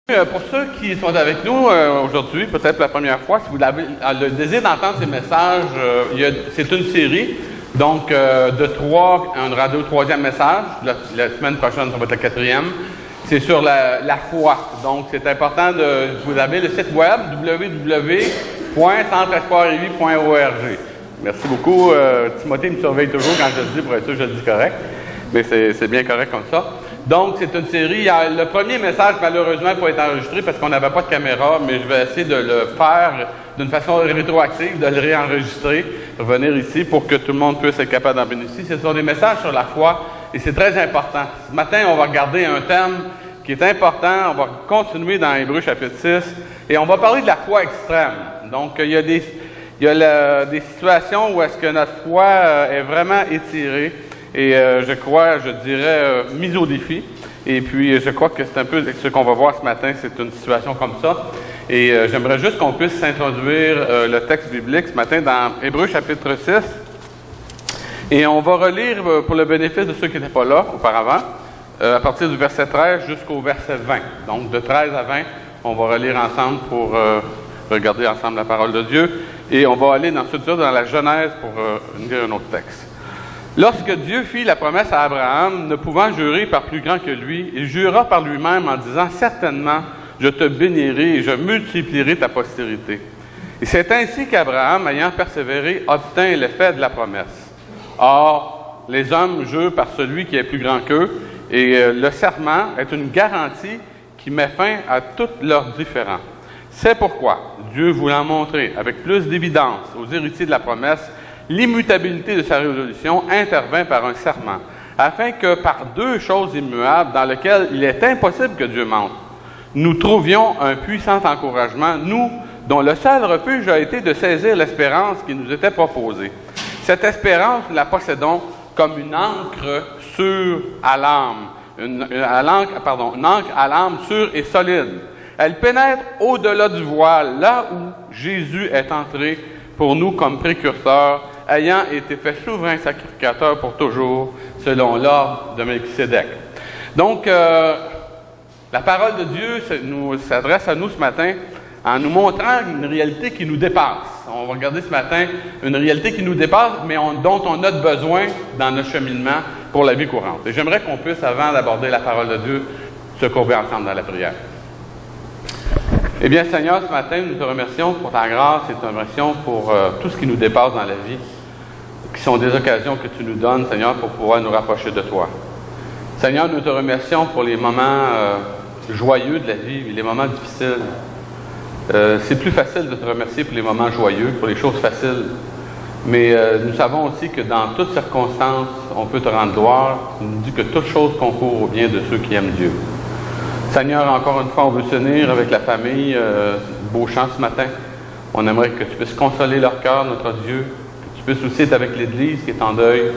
Pour ceux qui sont avec nous aujourd'hui, peut-être la première fois, si vous avez le désir d'entendre ces messages, c'est une série, donc de trois, on aura deux troisième message, la semaine prochaine, ça va être le quatrième, c'est sur la foi. Donc, c'est important vous avez le site web www.centrespoirlevis.org. Merci beaucoup. Timothée me surveille toujours quand je le dis, pour être sûr que je le dis correct, mais c'est bien correct comme ça. Donc, c'est une série. Le premier message, malheureusement, peut être enregistré parce qu'on n'avait pas de caméra, mais je vais essayer de le faire d'une façon rétroactive, de le réenregistrer, revenir ici pour que tout le monde puisse être capable d'en bénéficier. Ce sont des messages sur la foi et c'est très important. Ce matin, on va regarder un thème qui est important. On va continuer dans Hébreux chapitre 6 et on va parler de la foi extrême. Donc, il y a des situations où est-ce que notre foi est vraiment étirée. Et je dirais, mise au défi. Et puis, je crois que c'est un peu ce qu'on va voir ce matin, c'est une situation comme ça. Et j'aimerais juste qu'on puisse s'introduire le texte biblique ce matin dans Hébreux chapitre 6. Et on va relire, pour le bénéfice de ceux qui n'étaient pas là auparavant, à partir du verset 13 jusqu'au verset 20. Donc, de 13 à 20, on va relire ensemble pour regarder ensemble la parole de Dieu. Et on va aller ensuite dans la Genèse pour lire un autre texte. Lorsque Dieu fit la promesse à Abraham, ne pouvant jurer par plus grand que lui, il jura par lui-même en disant « Certainement, je te bénirai et je multiplierai ta postérité. » Et c'est ainsi qu'Abraham, ayant persévéré, obtint l'effet de la promesse. Or, les hommes jurent par celui qui est plus grand qu'eux, et le serment est une garantie qui met fin à toutes leurs différends. C'est pourquoi Dieu, voulant montrer avec plus d'évidence aux héritiers de la promesse l'immutabilité de sa résolution, intervint par un serment, afin que par deux choses immuables dans lesquelles il est impossible que Dieu mente, nous trouvions un puissant encouragement, nous, dont le seul refuge a été de saisir l'espérance qui nous était proposée. Cette espérance, nous la possédons comme une encre sûre à l'âme, une encre à l'âme sûre et solide. Elle pénètre au-delà du voile, là où Jésus est entré pour nous comme précurseur, ayant été fait souverain sacrificateur pour toujours, selon l'ordre de Melchisédek. Donc, la parole de Dieu s'adresse à nous ce matin en nous montrant une réalité qui nous dépasse. On va regarder ce matin une réalité qui nous dépasse, mais dont on a besoin dans notre cheminement pour la vie courante. Et j'aimerais qu'on puisse, avant d'aborder la parole de Dieu, se courber ensemble dans la prière. Eh bien, Seigneur, ce matin, nous te remercions pour ta grâce et te remercions pour tout ce qui nous dépasse dans la vie, qui sont des occasions que tu nous donnes, Seigneur, pour pouvoir nous rapprocher de toi. Seigneur, nous te remercions pour les moments joyeux de la vie et les moments difficiles. C'est plus facile de te remercier pour les moments joyeux, pour les choses faciles, mais nous savons aussi que dans toutes circonstances, on peut te rendre gloire. Tu nous dis que toute chose concourt au bien de ceux qui aiment Dieu. Seigneur, encore une fois, on veut s'unir avec la famille Beauchamp ce matin. On aimerait que tu puisses consoler leur cœur, notre Dieu, que tu puisses aussi être avec l'Église qui est en deuil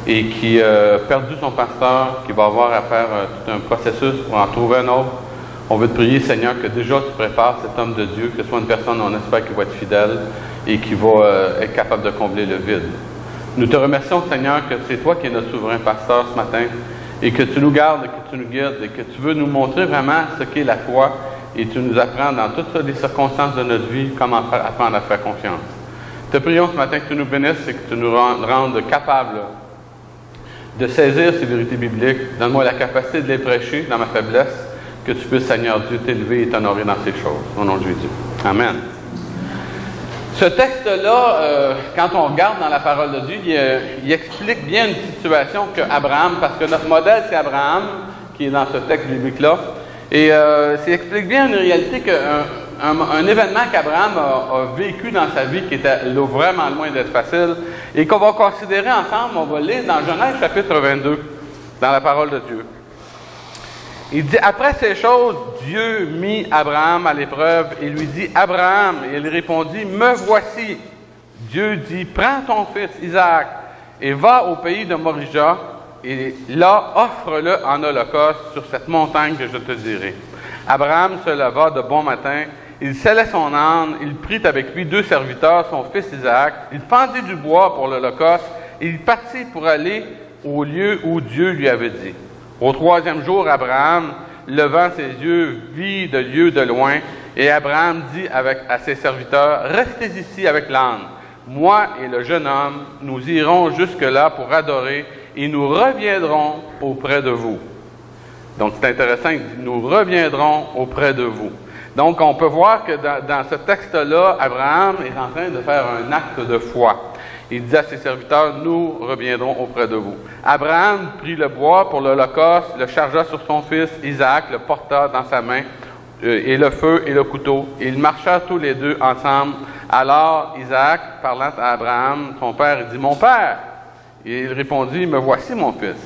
et qui a perdu son pasteur, qui va avoir à faire tout un processus pour en trouver un autre. On veut te prier, Seigneur, que déjà tu prépares cet homme de Dieu, que ce soit une personne, on espère, qui va être fidèle et qui va être capable de combler le vide. Nous te remercions, Seigneur, que c'est toi qui es notre souverain pasteur ce matin, et que tu nous gardes, et que tu nous guides, et que tu veux nous montrer vraiment ce qu'est la foi, et tu nous apprends dans toutes les circonstances de notre vie comment apprendre à faire confiance. Te prions ce matin que tu nous bénisses et que tu nous rendes capables de saisir ces vérités bibliques. Donne-moi la capacité de les prêcher dans ma faiblesse, que tu puisses, Seigneur Dieu, t'élever et t'honorer dans ces choses. Au nom de Jésus. Amen. Ce texte-là, quand on regarde dans la parole de Dieu, il explique bien une situation que Abraham, parce que notre modèle, c'est Abraham, qui est dans ce texte biblique-là, et ça explique bien une réalité un événement qu'Abraham a vécu dans sa vie qui était vraiment loin d'être facile, et qu'on va considérer ensemble, on va lire dans Genèse chapitre 22, dans la parole de Dieu. Il dit, après ces choses, Dieu mit Abraham à l'épreuve et lui dit, Abraham, et il répondit, me voici. Dieu dit, prends ton fils Isaac et va au pays de Morija, et là, offre-le en holocauste sur cette montagne que je te dirai. Abraham se leva de bon matin, il sellait son âne, il prit avec lui 2 serviteurs, son fils Isaac, il fendit du bois pour l'holocauste, et il partit pour aller au lieu où Dieu lui avait dit. Au 3e jour, Abraham levant ses yeux, vit de lieu de loin, et Abraham dit à ses serviteurs, « Restez ici avec l'âne. Moi et le jeune homme, nous irons jusque-là pour adorer, et nous reviendrons auprès de vous. » Donc, c'est intéressant, il dit, « Nous reviendrons auprès de vous. » Donc, on peut voir que dans ce texte-là, Abraham est en train de faire un acte de foi. Il dit à ses serviteurs, « Nous reviendrons auprès de vous. » Abraham prit le bois pour l'holocauste, le chargea sur son fils Isaac, le porta dans sa main, et le feu et le couteau. Ils marchèrent tous les deux ensemble. Alors Isaac, parlant à Abraham, son père, il dit, « Mon père! » Et il répondit, « Me voici, mon fils. »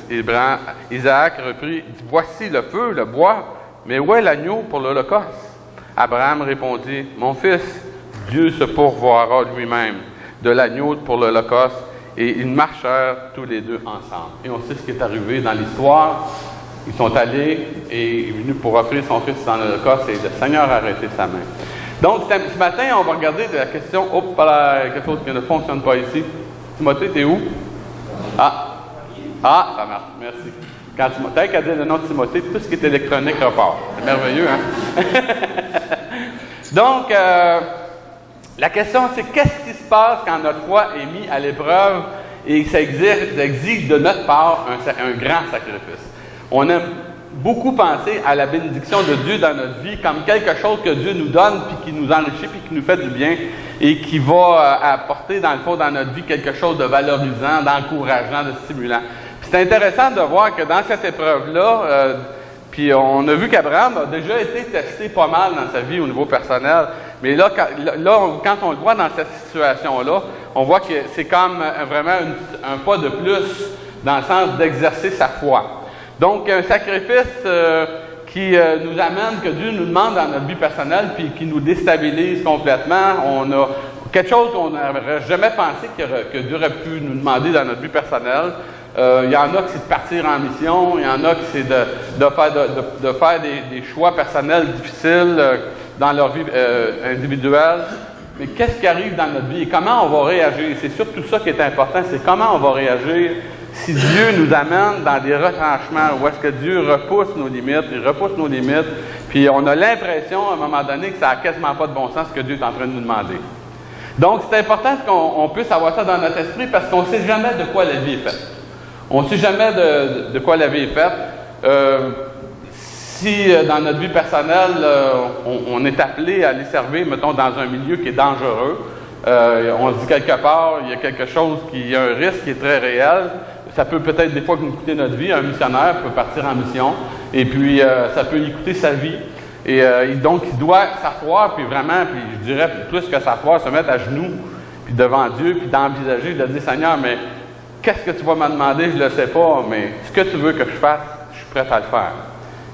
Isaac reprit, « Voici le feu, le bois, mais où est l'agneau pour l'holocauste? » Abraham répondit, « Mon fils, Dieu se pourvoira lui-même de l'agneau pour l'holocauste. » Et ils marchèrent tous les deux ensemble. Et on sait ce qui est arrivé dans l'histoire. Ils sont allés et il est venu pour offrir son fils dans l'holocauste et le Seigneur a arrêté sa main. Donc, ce matin, on va regarder de la question, hop, quelque chose qui ne fonctionne pas ici. Timothée, t'es où? Ah, ça marche, merci. Quand Timothée a dit le nom de Timothée, tout ce qui est électronique repart. C'est merveilleux, hein? Donc, la question, c'est qu'est-ce qui se passe quand notre foi est mise à l'épreuve et ça exige de notre part un grand sacrifice? On aime beaucoup penser à la bénédiction de Dieu dans notre vie comme quelque chose que Dieu nous donne, puis qui nous enrichit, puis qui nous fait du bien, et qui va apporter, dans le fond, dans notre vie, quelque chose de valorisant, d'encourageant, de stimulant. Puis c'est intéressant de voir que dans cette épreuve-là, puis on a vu qu'Abraham a déjà été testé pas mal dans sa vie au niveau personnel, mais là, quand on le voit dans cette situation-là, on voit que c'est comme vraiment un pas de plus dans le sens d'exercer sa foi. Donc, un sacrifice qui nous amène, que Dieu nous demande dans notre vie personnelle, puis qui nous déstabilise complètement. On a quelque chose qu'on n'aurait jamais pensé que Dieu aurait pu nous demander dans notre vie personnelle. Il y en a qui c'est de partir en mission, il y en a qui c'est de faire des choix personnels difficiles dans leur vie individuelle. Mais qu'est-ce qui arrive dans notre vie et comment on va réagir? C'est surtout ça qui est important, c'est comment on va réagir si Dieu nous amène dans des retranchements, où est-ce que Dieu repousse nos limites, puis on a l'impression, à un moment donné, que ça n'a quasiment pas de bon sens ce que Dieu est en train de nous demander. Donc, c'est important qu'on puisse avoir ça dans notre esprit parce qu'on ne sait jamais de quoi la vie est faite. On ne sait jamais de quoi la vie est faite. Si dans notre vie personnelle, on est appelé à aller servir, mettons, dans un milieu qui est dangereux, on se dit quelque part, il y a quelque chose il y a un risque qui est très réel. Ça peut peut-être des fois nous coûter notre vie. Un missionnaire peut partir en mission et puis ça peut lui coûter sa vie. Et donc, il doit s'asseoir, puis vraiment, puis je dirais plus que s'asseoir, se mettre à genoux, puis devant Dieu, puis d'envisager, de dire, Seigneur, mais qu'est-ce que tu vas me demander? Je ne le sais pas, mais ce que tu veux que je fasse, je suis prêt à le faire.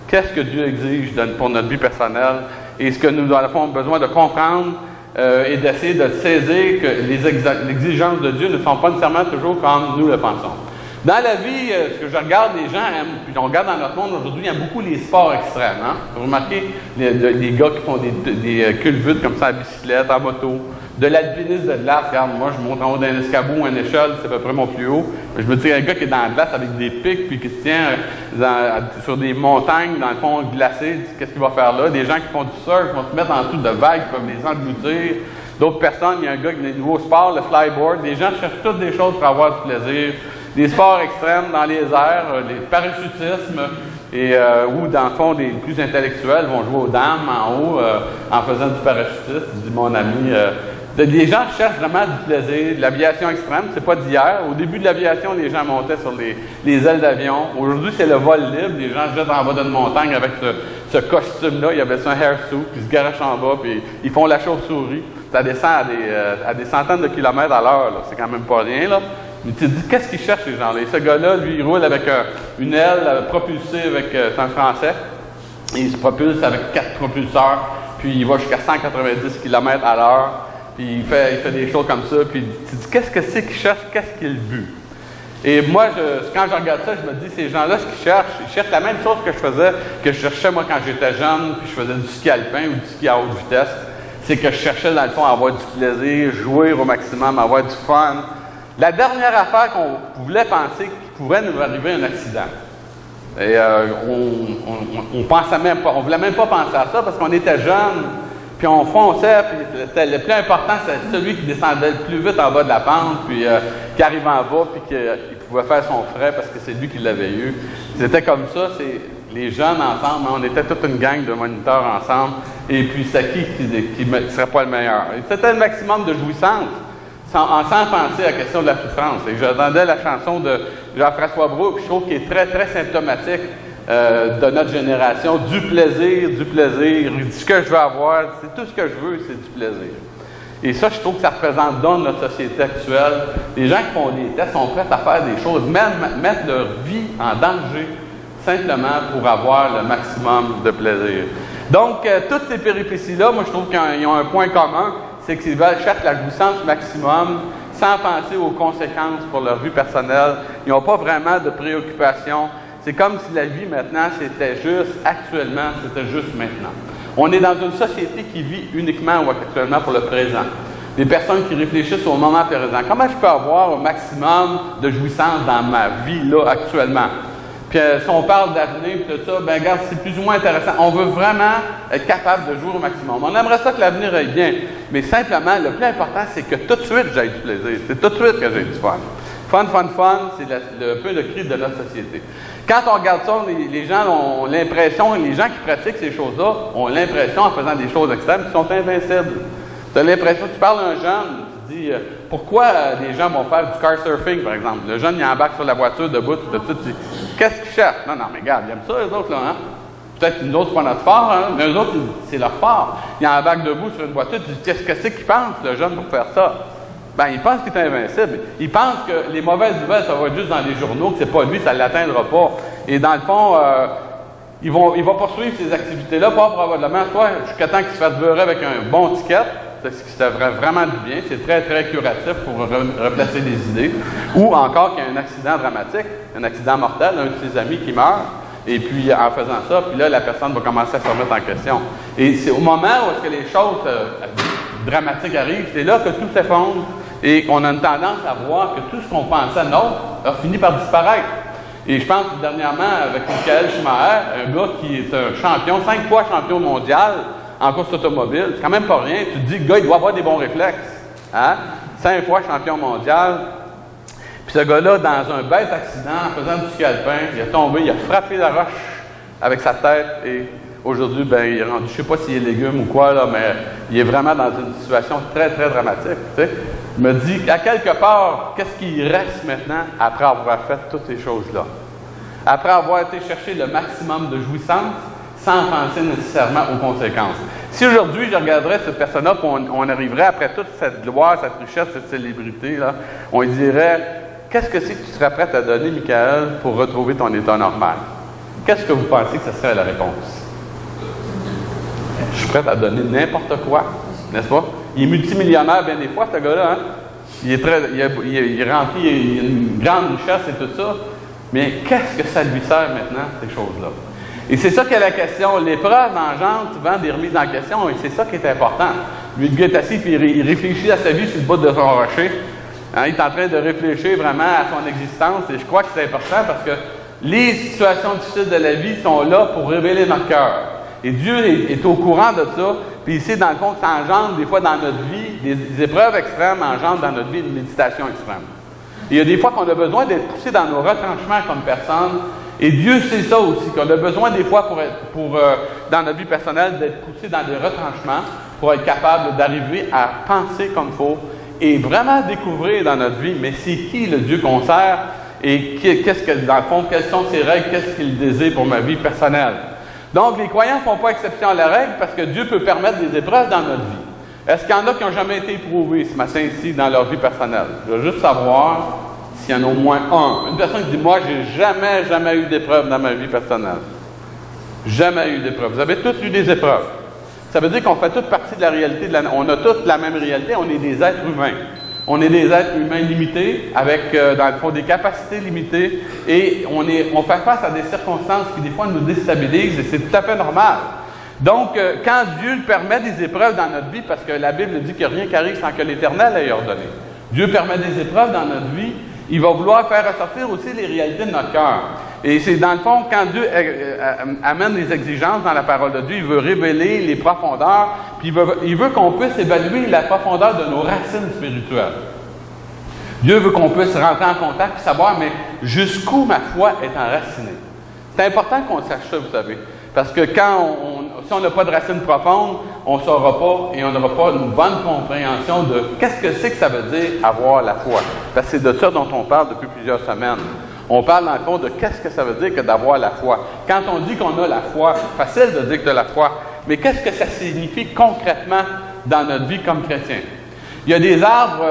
Qu'est-ce que Dieu exige pour notre vie personnelle? Et ce que nous avons besoin de comprendre et d'essayer de saisir que les exigences de Dieu ne sont pas nécessairement toujours comme nous le pensons. Dans la vie, ce que je regarde, les gens aiment, puis on regarde dans notre monde aujourd'hui, il y a beaucoup les sports extrêmes. Hein? Vous remarquez les gars qui font des culbutes comme ça à bicyclette, en moto, de l'alpinisme de glace. Regarde, moi, je monte en haut d'un escabeau, une échelle, c'est à peu près mon plus haut. Mais je me dis, un gars qui est dans la glace avec des pics, puis qui se tient sur des montagnes, dans le fond, glacées, qu'est-ce qu'il va faire là? Des gens qui font du surf vont se mettre en dessous de vagues, qui peuvent les engloutir. D'autres personnes, il y a un gars qui a des nouveaux sports, le flyboard. Les gens cherchent toutes des choses pour avoir du plaisir. Des sports extrêmes dans les airs, les parachutismes, et où, dans le fond, des plus intellectuels vont jouer aux dames en haut en faisant du parachutisme, dit mon ami. Les gens cherchent vraiment du plaisir, de l'aviation extrême, c'est pas d'hier. Au début de l'aviation, les gens montaient sur les ailes d'avion. Aujourd'hui, c'est le vol libre. Les gens se jettent en bas d'une montagne avec ce costume-là. Il y avait ça un hairsuit, puis ils se garachent en bas, puis ils font la chauve-souris. Ça descend à des centaines de kilomètres à l'heure. C'est quand même pas rien, là. Mais tu te dis, qu'est-ce qu'ils cherchent, les gens-là? Et ce gars-là, lui, il roule avec une aile propulsée avec, c'est un Français. Et il se propulse avec 4 propulseurs, puis il va jusqu'à 190 km à l'heure, puis il fait des choses comme ça, puis tu te dis, qu'est-ce que c'est qu'ils cherchent? Qu'est-ce qu'il but? Et moi, quand je regarde ça, je me dis, ces gens-là, ce qu'ils cherchent la même chose que je cherchais moi quand j'étais jeune, puis je faisais du ski alpin ou du ski à haute vitesse. C'est que je cherchais, dans le fond, à avoir du plaisir, jouer au maximum, avoir du fun. La dernière affaire qu'on voulait penser qu'il pourrait nous arriver un accident. Et on pensait même pas, on voulait même pas penser à ça parce qu'on était jeunes, puis on fonçait, puis le plus important, c'est celui qui descendait le plus vite en bas de la pente, puis qui arrivait en bas, puis qui pouvait faire son frais parce que c'est lui qui l'avait eu. C'était comme ça, c'est les jeunes ensemble, on était toute une gang de moniteurs ensemble, et puis c'est qui ne serait pas le meilleur. C'était le maximum de jouissance, sans penser à la question de la souffrance. Et j'entendais la chanson de Jean-François Brault, je trouve qu'il est très, très symptomatique de notre génération, du plaisir. Il dit ce que je veux avoir, c'est tout ce que je veux, c'est du plaisir. Et ça, je trouve que ça représente dans notre société actuelle. Les gens qui font des tests sont prêts à faire des choses, même mettre leur vie en danger, simplement pour avoir le maximum de plaisir. Donc, toutes ces péripéties-là, moi, je trouve qu'ils ont un point commun, c'est qu'ils cherchent la jouissance maximum sans penser aux conséquences pour leur vie personnelle. Ils n'ont pas vraiment de préoccupation. C'est comme si la vie maintenant, c'était juste actuellement, c'était juste maintenant. On est dans une société qui vit uniquement ou actuellement pour le présent. Des personnes qui réfléchissent au moment présent. Comment je peux avoir un maximum de jouissance dans ma vie, là, actuellement? Puis si on parle d'avenir et tout ça, ben regarde, c'est plus ou moins intéressant. On veut vraiment être capable de jouer au maximum. On aimerait ça que l'avenir aille bien. Mais simplement, le plus important, c'est que tout de suite, j'ai du plaisir. C'est tout de suite que j'ai du fun. Fun, c'est un peu le cri de notre société. Quand on regarde ça, les gens ont l'impression, les gens qui pratiquent ces choses-là ont l'impression, en faisant des choses extrêmes, qu'ils sont invincibles. Tu as l'impression, tu parles à un jeune, tu dis, pourquoi les gens vont faire du car surfing, par exemple? Le jeune, il embarque sur la voiture debout, tout, tu dis, qu'est-ce qu'ils cherchent? Non, mais regarde, ils aiment ça, eux autres, là, hein? Peut-être nous autres, c'est pas notre fort, hein? Mais eux autres, c'est leur fort. Ils embarquent debout sur une voiture, tu dis, qu'est-ce que c'est qu'ils pensent, le jeune, pour faire ça? Ben, il pense qu'il est invincible. Il pense que les mauvaises nouvelles, ça va être juste dans les journaux, que c'est pas lui, ça ne l'atteindra pas. Et dans le fond, il va poursuivre ces activités-là, pas probablement, soit jusqu'à temps qu'il se fasse beurrer avec un bon ticket, c'est ce qui devrait vraiment du bien, c'est très, très curatif pour replacer des idées, ou encore qu'il y a un accident dramatique, un accident mortel, un de ses amis qui meurt, et puis en faisant ça, puis là, la personne va commencer à se remettre en question. Et c'est au moment où est-ce que les choses dramatiques arrivent, c'est là que tout s'effondre, et on a une tendance à voir que tout ce qu'on pensait nôtre a fini par disparaître. Et je pense que dernièrement, avec Michael Schumacher, un gars qui est un champion, 5 fois champion mondial en course automobile, c'est quand même pas rien. Tu te dis, le gars, il doit avoir des bons réflexes. Hein? 5 fois champion mondial. Puis ce gars-là, dans un bête accident, en faisant du ski alpin, il est tombé, il a frappé la roche avec sa tête et aujourd'hui, ben, il est rendu, je ne sais pas s'il est légume ou quoi, là, mais il est vraiment dans une situation très, très dramatique. Tu sais. Je me dis, à quelque part, qu'est-ce qui reste maintenant après avoir fait toutes ces choses-là? Après avoir été chercher le maximum de jouissance sans penser nécessairement aux conséquences. Si aujourd'hui, je regarderais cette personne-là, on arriverait après toute cette gloire, cette richesse, cette célébrité-là, on lui dirait, qu'est-ce que c'est que tu serais prête à donner, Michael, pour retrouver ton état normal? Qu'est-ce que vous pensez que ce serait la réponse? Je suis prête à donner n'importe quoi, n'est-ce pas? Il est multimillionnaire bien des fois, ce gars-là. Hein? Il est rempli, il a une grande richesse et tout ça. Mais qu'est-ce que ça lui sert maintenant, ces choses-là? Et c'est ça qui est la question. L'épreuve engendre souvent des remises en question, et c'est ça qui est important. Lui, le gars est assis, puis il réfléchit à sa vie sur le bout de son rocher. Hein, il est en train de réfléchir vraiment à son existence, et je crois que c'est important parce que les situations difficiles de la vie sont là pour révéler notre cœur. Et Dieu est au courant de ça, puis il sait dans le fond que ça engendre des fois dans notre vie, des épreuves extrêmes engendrent dans notre vie une méditation extrême. Et il y a des fois qu'on a besoin d'être poussé dans nos retranchements comme personne, et Dieu sait ça aussi, qu'on a besoin des fois dans notre vie personnelle d'être poussé dans des retranchements pour être capable d'arriver à penser comme il faut et vraiment découvrir dans notre vie, mais c'est qui le Dieu qu'on sert et qu'est-ce que, dans le fond, quelles sont ses règles, qu'est-ce qu'il désire pour ma vie personnelle. Donc, les croyants ne font pas exception à la règle parce que Dieu peut permettre des épreuves dans notre vie. Est-ce qu'il y en a qui n'ont jamais été éprouvés ce matin ici dans leur vie personnelle? Je veux juste savoir s'il y en a au moins un. Une personne qui dit, moi, j'ai jamais eu d'épreuve dans ma vie personnelle. Jamais eu d'épreuve. Vous avez tous eu des épreuves. Ça veut dire qu'on fait toute partie de la réalité. On a toutes la même réalité. On est des êtres humains. On est des êtres humains limités, avec, dans le fond, des capacités limitées, et on fait face à des circonstances qui, des fois, nous déstabilisent, et c'est tout à fait normal. Donc, quand Dieu permet des épreuves dans notre vie, parce que la Bible dit qu'il n'y a rien qui arrive sans que l'Éternel ait ordonné. Dieu permet des épreuves dans notre vie, il va vouloir faire ressortir aussi les réalités de notre cœur. Et c'est dans le fond, quand Dieu amène des exigences dans la parole de Dieu, il veut révéler les profondeurs, puis il veut qu'on puisse évaluer la profondeur de nos racines spirituelles. Dieu veut qu'on puisse rentrer en contact et savoir, mais jusqu'où ma foi est enracinée. C'est important qu'on sache ça, vous savez. Parce que si on n'a pas de racines profondes, on ne saura pas et on n'aura pas une bonne compréhension de qu'est-ce que c'est que ça veut dire avoir la foi. Parce que c'est de ça dont on parle depuis plusieurs semaines. On parle dans le fond de qu'est-ce que ça veut dire que d'avoir la foi. Quand on dit qu'on a la foi, c'est facile de dire que tu as la foi, mais qu'est-ce que ça signifie concrètement dans notre vie comme chrétien? Il y a des arbres,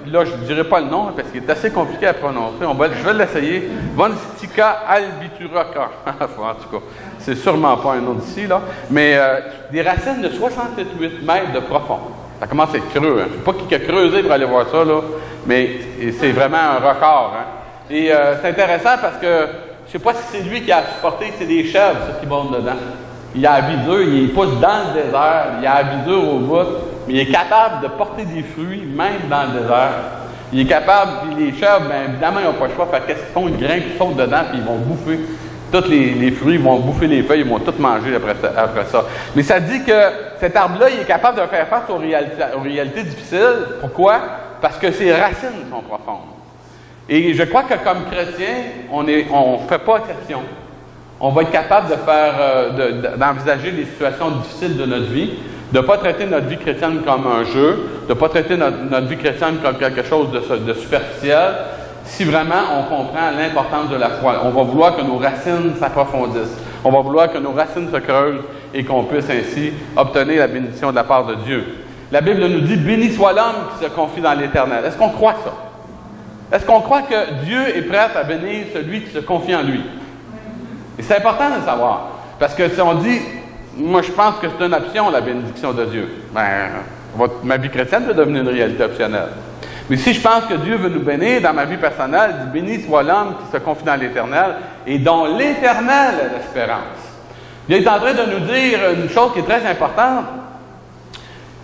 là je ne dirai pas le nom parce qu'il est assez compliqué à prononcer, je vais l'essayer. Von Stica albituraca. En tout cas, c'est sûrement pas un nom d'ici, là. Mais des racines de 68 mètres de profond. Ça commence à être creux. Hein. Je ne sais pas qui a creusé pour aller voir ça, là, mais c'est vraiment un record. Hein. Et c'est intéressant parce que je ne sais pas si c'est lui qui a supporté, c'est des chèvres ça, qui vont dedans. Il a la vie dure, il pousse dans le désert, il a la vie dure au bout, mais il est capable de porter des fruits même dans le désert. Il est capable, puis les chèvres, bien évidemment, ils n'ont pas le choix, qu'est-ce qu'ils font? Ils grimpent, ils sautent dedans, puis ils vont bouffer. Tous les fruits, ils vont bouffer les feuilles, ils vont tout manger après ça. Mais ça dit que cet arbre-là, il est capable de faire face aux réalités difficiles. Pourquoi? Parce que ses racines sont profondes. Et je crois que comme chrétien, on ne fait pas exception. On va être capable de d'envisager les situations difficiles de notre vie, de ne pas traiter notre vie chrétienne comme un jeu, de ne pas traiter notre vie chrétienne comme quelque chose de superficiel, si vraiment on comprend l'importance de la foi. On va vouloir que nos racines s'approfondissent. On va vouloir que nos racines se creusent et qu'on puisse ainsi obtenir la bénédiction de la part de Dieu. La Bible nous dit « Béni soit l'homme qui se confie dans l'Éternel ». Est-ce qu'on croit ça? Est-ce qu'on croit que Dieu est prêt à bénir celui qui se confie en lui? Et c'est important de le savoir. Parce que si on dit, moi je pense que c'est une option, la bénédiction de Dieu, ma vie chrétienne peut devenir une réalité optionnelle. Mais si je pense que Dieu veut nous bénir dans ma vie personnelle, il dit, béni soit l'homme qui se confie dans l'Éternel et dont l'Éternel est l'espérance. Il est en train de nous dire une chose qui est très importante,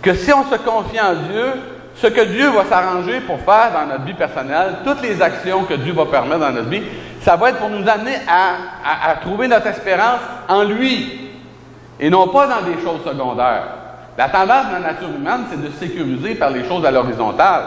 que si on se confie en Dieu, ce que Dieu va s'arranger pour faire dans notre vie personnelle, toutes les actions que Dieu va permettre dans notre vie, ça va être pour nous amener à trouver notre espérance en lui et non pas dans des choses secondaires. La tendance de la nature humaine, c'est de se sécuriser par les choses à l'horizontale.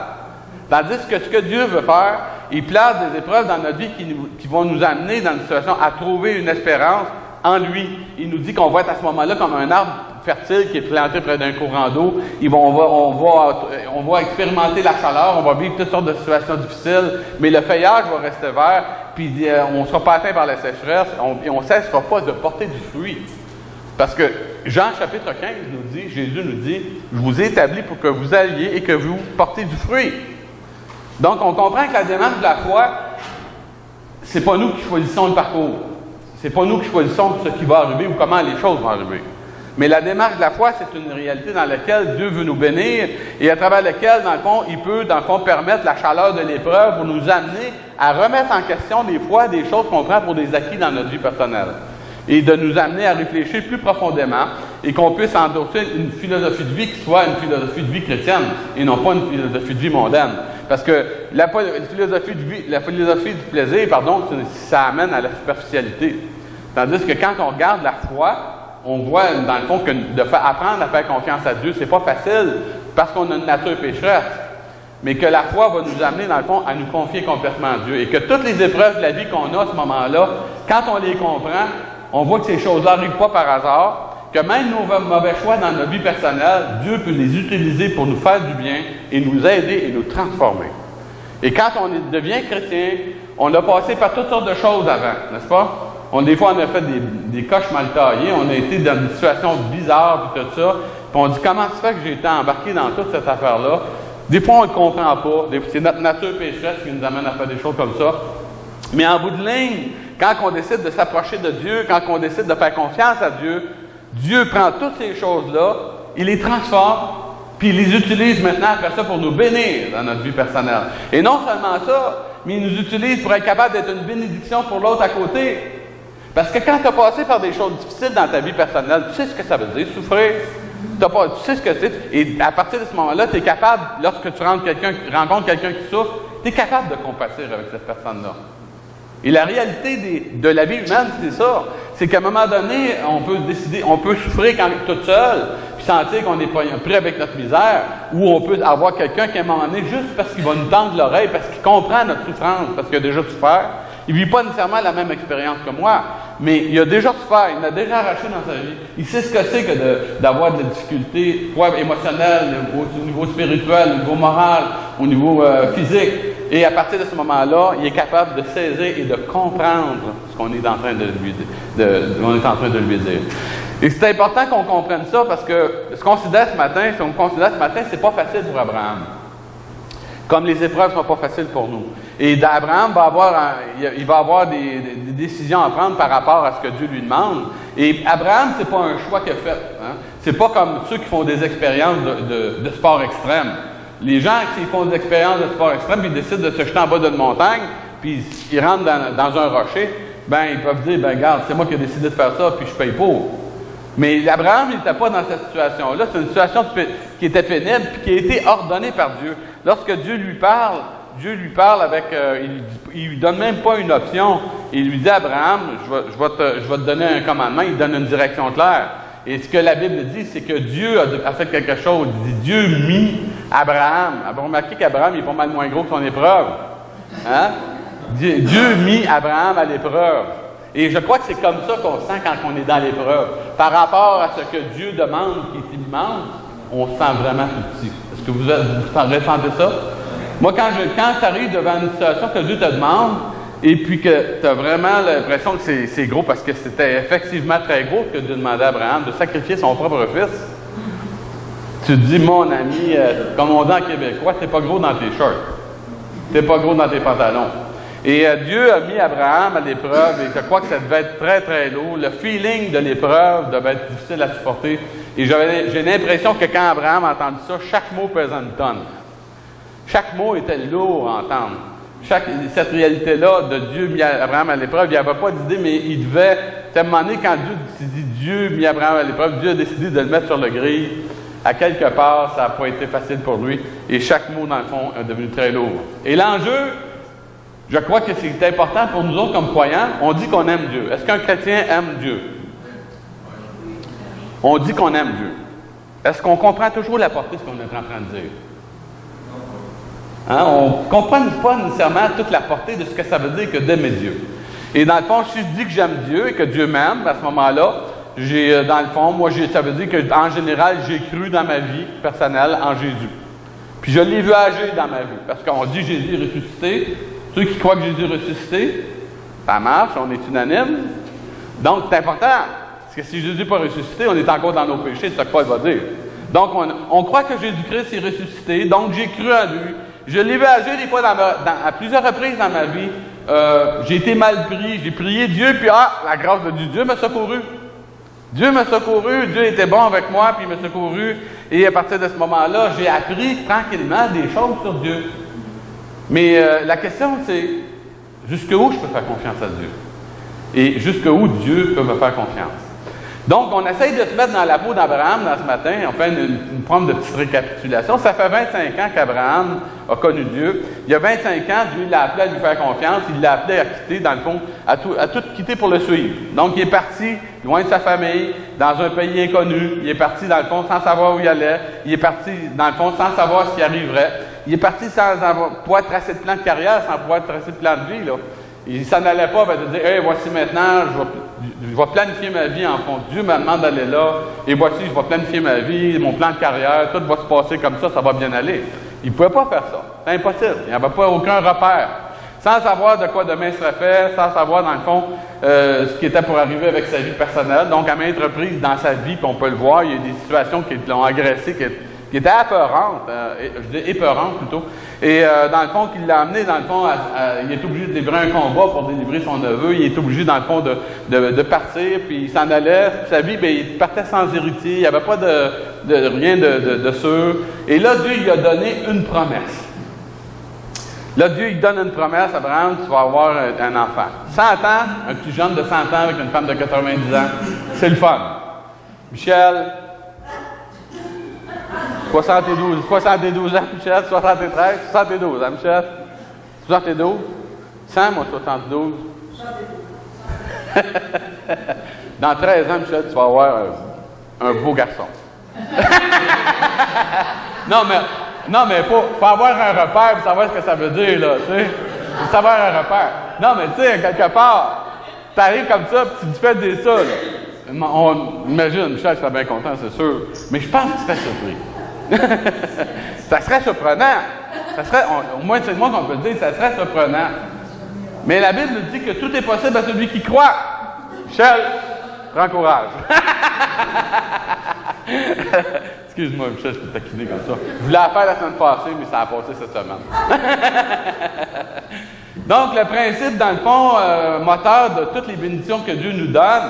Tandis que ce que Dieu veut faire, il place des épreuves dans notre vie qui vont nous amener dans une situation à trouver une espérance en lui. Il nous dit qu'on va être à ce moment-là comme un arbre fertile qui est planté près d'un courant d'eau. On va expérimenter la chaleur, on va vivre toutes sortes de situations difficiles, mais le feuillage va rester vert, puis on ne sera pas atteint par la sécheresse, et on ne cessera pas de porter du fruit. Parce que Jean chapitre 15 nous dit, Jésus nous dit, « Je vous ai établi pour que vous alliez et que vous portez du fruit. » Donc, on comprend que la démarche de la foi, c'est pas nous qui choisissons le parcours. C'est pas nous qui choisissons ce qui va arriver ou comment les choses vont arriver. Mais la démarche de la foi, c'est une réalité dans laquelle Dieu veut nous bénir et à travers laquelle, dans le fond, il peut, dans le fond, permettre la chaleur de l'épreuve pour nous amener à remettre en question des fois des choses qu'on prend pour des acquis dans notre vie personnelle. Et de nous amener à réfléchir plus profondément et qu'on puisse endosser une philosophie de vie qui soit une philosophie de vie chrétienne et non pas une philosophie de vie mondaine. Parce que la philosophie du plaisir, ça amène à la superficialité. Tandis que quand on regarde la foi, on voit dans le fond que apprendre à faire confiance à Dieu, c'est pas facile parce qu'on a une nature pécheresse. Mais que la foi va nous amener, dans le fond, à nous confier complètement à Dieu. Et que toutes les épreuves de la vie qu'on a à ce moment-là, quand on les comprend, on voit que ces choses-là n'arrivent pas par hasard, que même nos mauvais choix dans notre vie personnelle, Dieu peut les utiliser pour nous faire du bien et nous aider et nous transformer. Et quand on devient chrétien, on a passé par toutes sortes de choses avant, n'est-ce pas? Des fois, on a fait des coches mal taillées, on a été dans des situations bizarres et tout ça, puis on dit comment ça se fait que j'ai été embarqué dans toute cette affaire-là? Des fois, on ne comprend pas, c'est notre nature pécheresse qui nous amène à faire des choses comme ça. Mais en bout de ligne, quand on décide de s'approcher de Dieu, quand on décide de faire confiance à Dieu, Dieu prend toutes ces choses-là, il les transforme, puis il les utilise maintenant après ça pour nous bénir dans notre vie personnelle. Et non seulement ça, mais il nous utilise pour être capable d'être une bénédiction pour l'autre à côté. Parce que quand tu as passé par des choses difficiles dans ta vie personnelle, tu sais ce que ça veut dire, souffrir. Tu sais ce que c'est. Et à partir de ce moment-là, tu es capable, lorsque tu rencontres quelqu'un qui souffre, tu es capable de compasser avec cette personne-là. Et la réalité de la vie humaine, c'est ça. C'est qu'à un moment donné, on peut décider, on peut souffrir quand tout seul, puis sentir qu'on n'est pas pris avec notre misère, ou on peut avoir quelqu'un qui, à un moment donné, juste parce qu'il va nous tendre l'oreille, parce qu'il comprend notre souffrance, parce qu'il a déjà souffert, il ne vit pas nécessairement la même expérience que moi, mais il a déjà souffert, il l'a déjà arraché dans sa vie. Il sait ce que c'est que d'avoir de la difficulté, soit émotionnelle, au niveau spirituel, au niveau moral, au niveau physique. Et à partir de ce moment-là, il est capable de saisir et de comprendre ce qu'on est en train de lui dire. Et c'est important qu'on comprenne ça parce que ce qu'on considère ce matin, c'est pas facile pour Abraham. Comme les épreuves ne sont pas faciles pour nous. Et Abraham va avoir des décisions à prendre par rapport à ce que Dieu lui demande. Et Abraham, c'est pas un choix qu'il a fait. Hein? C'est pas comme ceux qui font des expériences de sport extrême. Les gens qui font des expériences de sport extrême, puis ils décident de se jeter en bas d'une montagne, puis ils rentrent dans un rocher, ben ils peuvent dire, ben regarde, c'est moi qui ai décidé de faire ça, puis je paye pour. Mais Abraham, il n'était pas dans cette situation-là. C'est une situation qui était pénible, puis qui a été ordonnée par Dieu. Lorsque Dieu lui parle avec, il lui donne même pas une option. Il lui dit, Abraham, je vais te donner un commandement. Il donne une direction claire. Et ce que la Bible dit, c'est que Dieu a fait quelque chose. Il dit, Dieu mit Abraham. Vous remarquez qu'Abraham est pas mal moins gros que son épreuve. Hein? Dieu mit Abraham à l'épreuve. Et je crois que c'est comme ça qu'on sent quand on est dans l'épreuve. Par rapport à ce que Dieu demande, qui est immense, on se sent vraiment tout petit. Est-ce que vous ressentez ça? Moi, quand tu arrives devant une situation que Dieu te demande, et puis que tu as vraiment l'impression que c'est gros, parce que c'était effectivement très gros que Dieu demandait à Abraham de sacrifier son propre fils, tu te dis, mon ami, comme on dit en québécois, t'es pas gros dans tes shorts. T'es pas gros dans tes pantalons. Et Dieu a mis Abraham à l'épreuve, et je crois que ça devait être très, très lourd. Le feeling de l'épreuve devait être difficile à supporter. Et j'ai l'impression que quand Abraham a entendu ça, chaque mot pesait une tonne. Chaque mot était lourd à entendre. Cette réalité-là de Dieu mis Abraham à l'épreuve, il n'y avait pas d'idée, mais il devait, à un moment donné, quand Dieu mis Abraham à l'épreuve, Dieu a décidé de le mettre sur le grille. À quelque part, ça n'a pas été facile pour lui. Et chaque mot, dans le fond, est devenu très lourd. Et l'enjeu, je crois que c'est important pour nous autres comme croyants. On dit qu'on aime Dieu. Est-ce qu'un chrétien aime Dieu? On dit qu'on aime Dieu. Est-ce qu'on comprend toujours la portée de ce qu'on est en train de dire? Hein? On ne comprend pas nécessairement toute la portée de ce que ça veut dire que d'aimer Dieu. Et dans le fond, si je dis que j'aime Dieu et que Dieu m'aime, à ce moment-là, dans le fond, ça veut dire qu'en général, j'ai cru dans ma vie personnelle en Jésus. Puis je l'ai vu agir dans ma vie. Parce qu'on dit Jésus est ressuscité. Ceux qui croient que Jésus est ressuscité, ça marche, on est unanime. Donc, c'est important. Parce que si Jésus n'est pas ressuscité, on est encore dans nos péchés, c'est ce que Paul va dire. Donc, on croit que Jésus-Christ est ressuscité, donc j'ai cru en lui. Je l'ai vu agir des fois à plusieurs reprises dans ma vie. J'ai été mal pris, j'ai prié Dieu, puis la grâce de Dieu m'a secouru. Dieu m'a secouru, Dieu était bon avec moi, puis il m'a secouru. Et à partir de ce moment-là, j'ai appris tranquillement des choses sur Dieu. Mais la question, c'est jusqu'où je peux faire confiance à Dieu? Et jusqu'où Dieu peut me faire confiance? Donc, on essaye de se mettre dans la peau d'Abraham dans ce matin. On fait une forme de petite récapitulation. Ça fait 25 ans qu'Abraham a connu Dieu. Il y a 25 ans, Dieu l'a appelé à lui faire confiance. Il l'a appelé à quitter, dans le fond, à tout quitter pour le suivre. Donc, il est parti loin de sa famille, dans un pays inconnu. Il est parti, dans le fond, sans savoir où il allait. Il est parti, dans le fond, sans savoir ce qui arriverait. Il est parti sans pouvoir tracer de plan de carrière, sans pouvoir tracer de plan de vie, là. Il ne s'en allait pas de dire, hey, voici maintenant, je vais planifier ma vie en fond. Dieu me demande d'aller là, et voici, je vais planifier ma vie, mon plan de carrière, tout va se passer comme ça va bien aller. Il ne pouvait pas faire ça. C'est impossible. Il n'y avait pas aucun repère. Sans savoir de quoi demain serait fait, sans savoir, dans le fond, ce qui était pour arriver avec sa vie personnelle. Donc, à maintes reprises dans sa vie, puis on peut le voir, il y a des situations qui l'ont agressé, qui étaient épeurantes, je dis épeurantes plutôt. Et dans le fond, qu'il l'a amené, dans le fond, il est obligé de livrer un combat pour délivrer son neveu. Il est obligé, dans le fond, de partir, puis il s'en allait. Sa vie, bien, il partait sans héritier. Il n'y avait pas rien de sûr. Et là, Dieu lui a donné une promesse. Là, Dieu il donne une promesse à Abraham, tu vas avoir un enfant. 100 ans, un petit jeune de 100 ans avec une femme de 90 ans, c'est le fun. Michel, 72 ans, Michel, 73, 72, hein, Michel? 72? 100, moi, 72. Dans 13 ans, Michel, tu vas avoir un beau garçon. Non, mais faut avoir un repère pour savoir ce que ça veut dire, là, tu sais. Faut savoir un repère. Non, mais tu sais, quelque part, tu arrives comme ça, puis tu fais des ça, là. On imagine, Michel serait bien content, c'est sûr. Mais je pense que tu serais surpris. Ça serait surprenant. Ça serait, au moins, c'est le moins qu'on peut le dire, ça serait surprenant. Mais la Bible nous dit que tout est possible à celui qui croit. Michel, prends courage. Excuse-moi, Michel, je peux te taquiner comme ça. Je voulais la faire la semaine passée, mais ça a passé cette semaine. Donc, le principe, dans le fond, moteur de toutes les bénédictions que Dieu nous donne,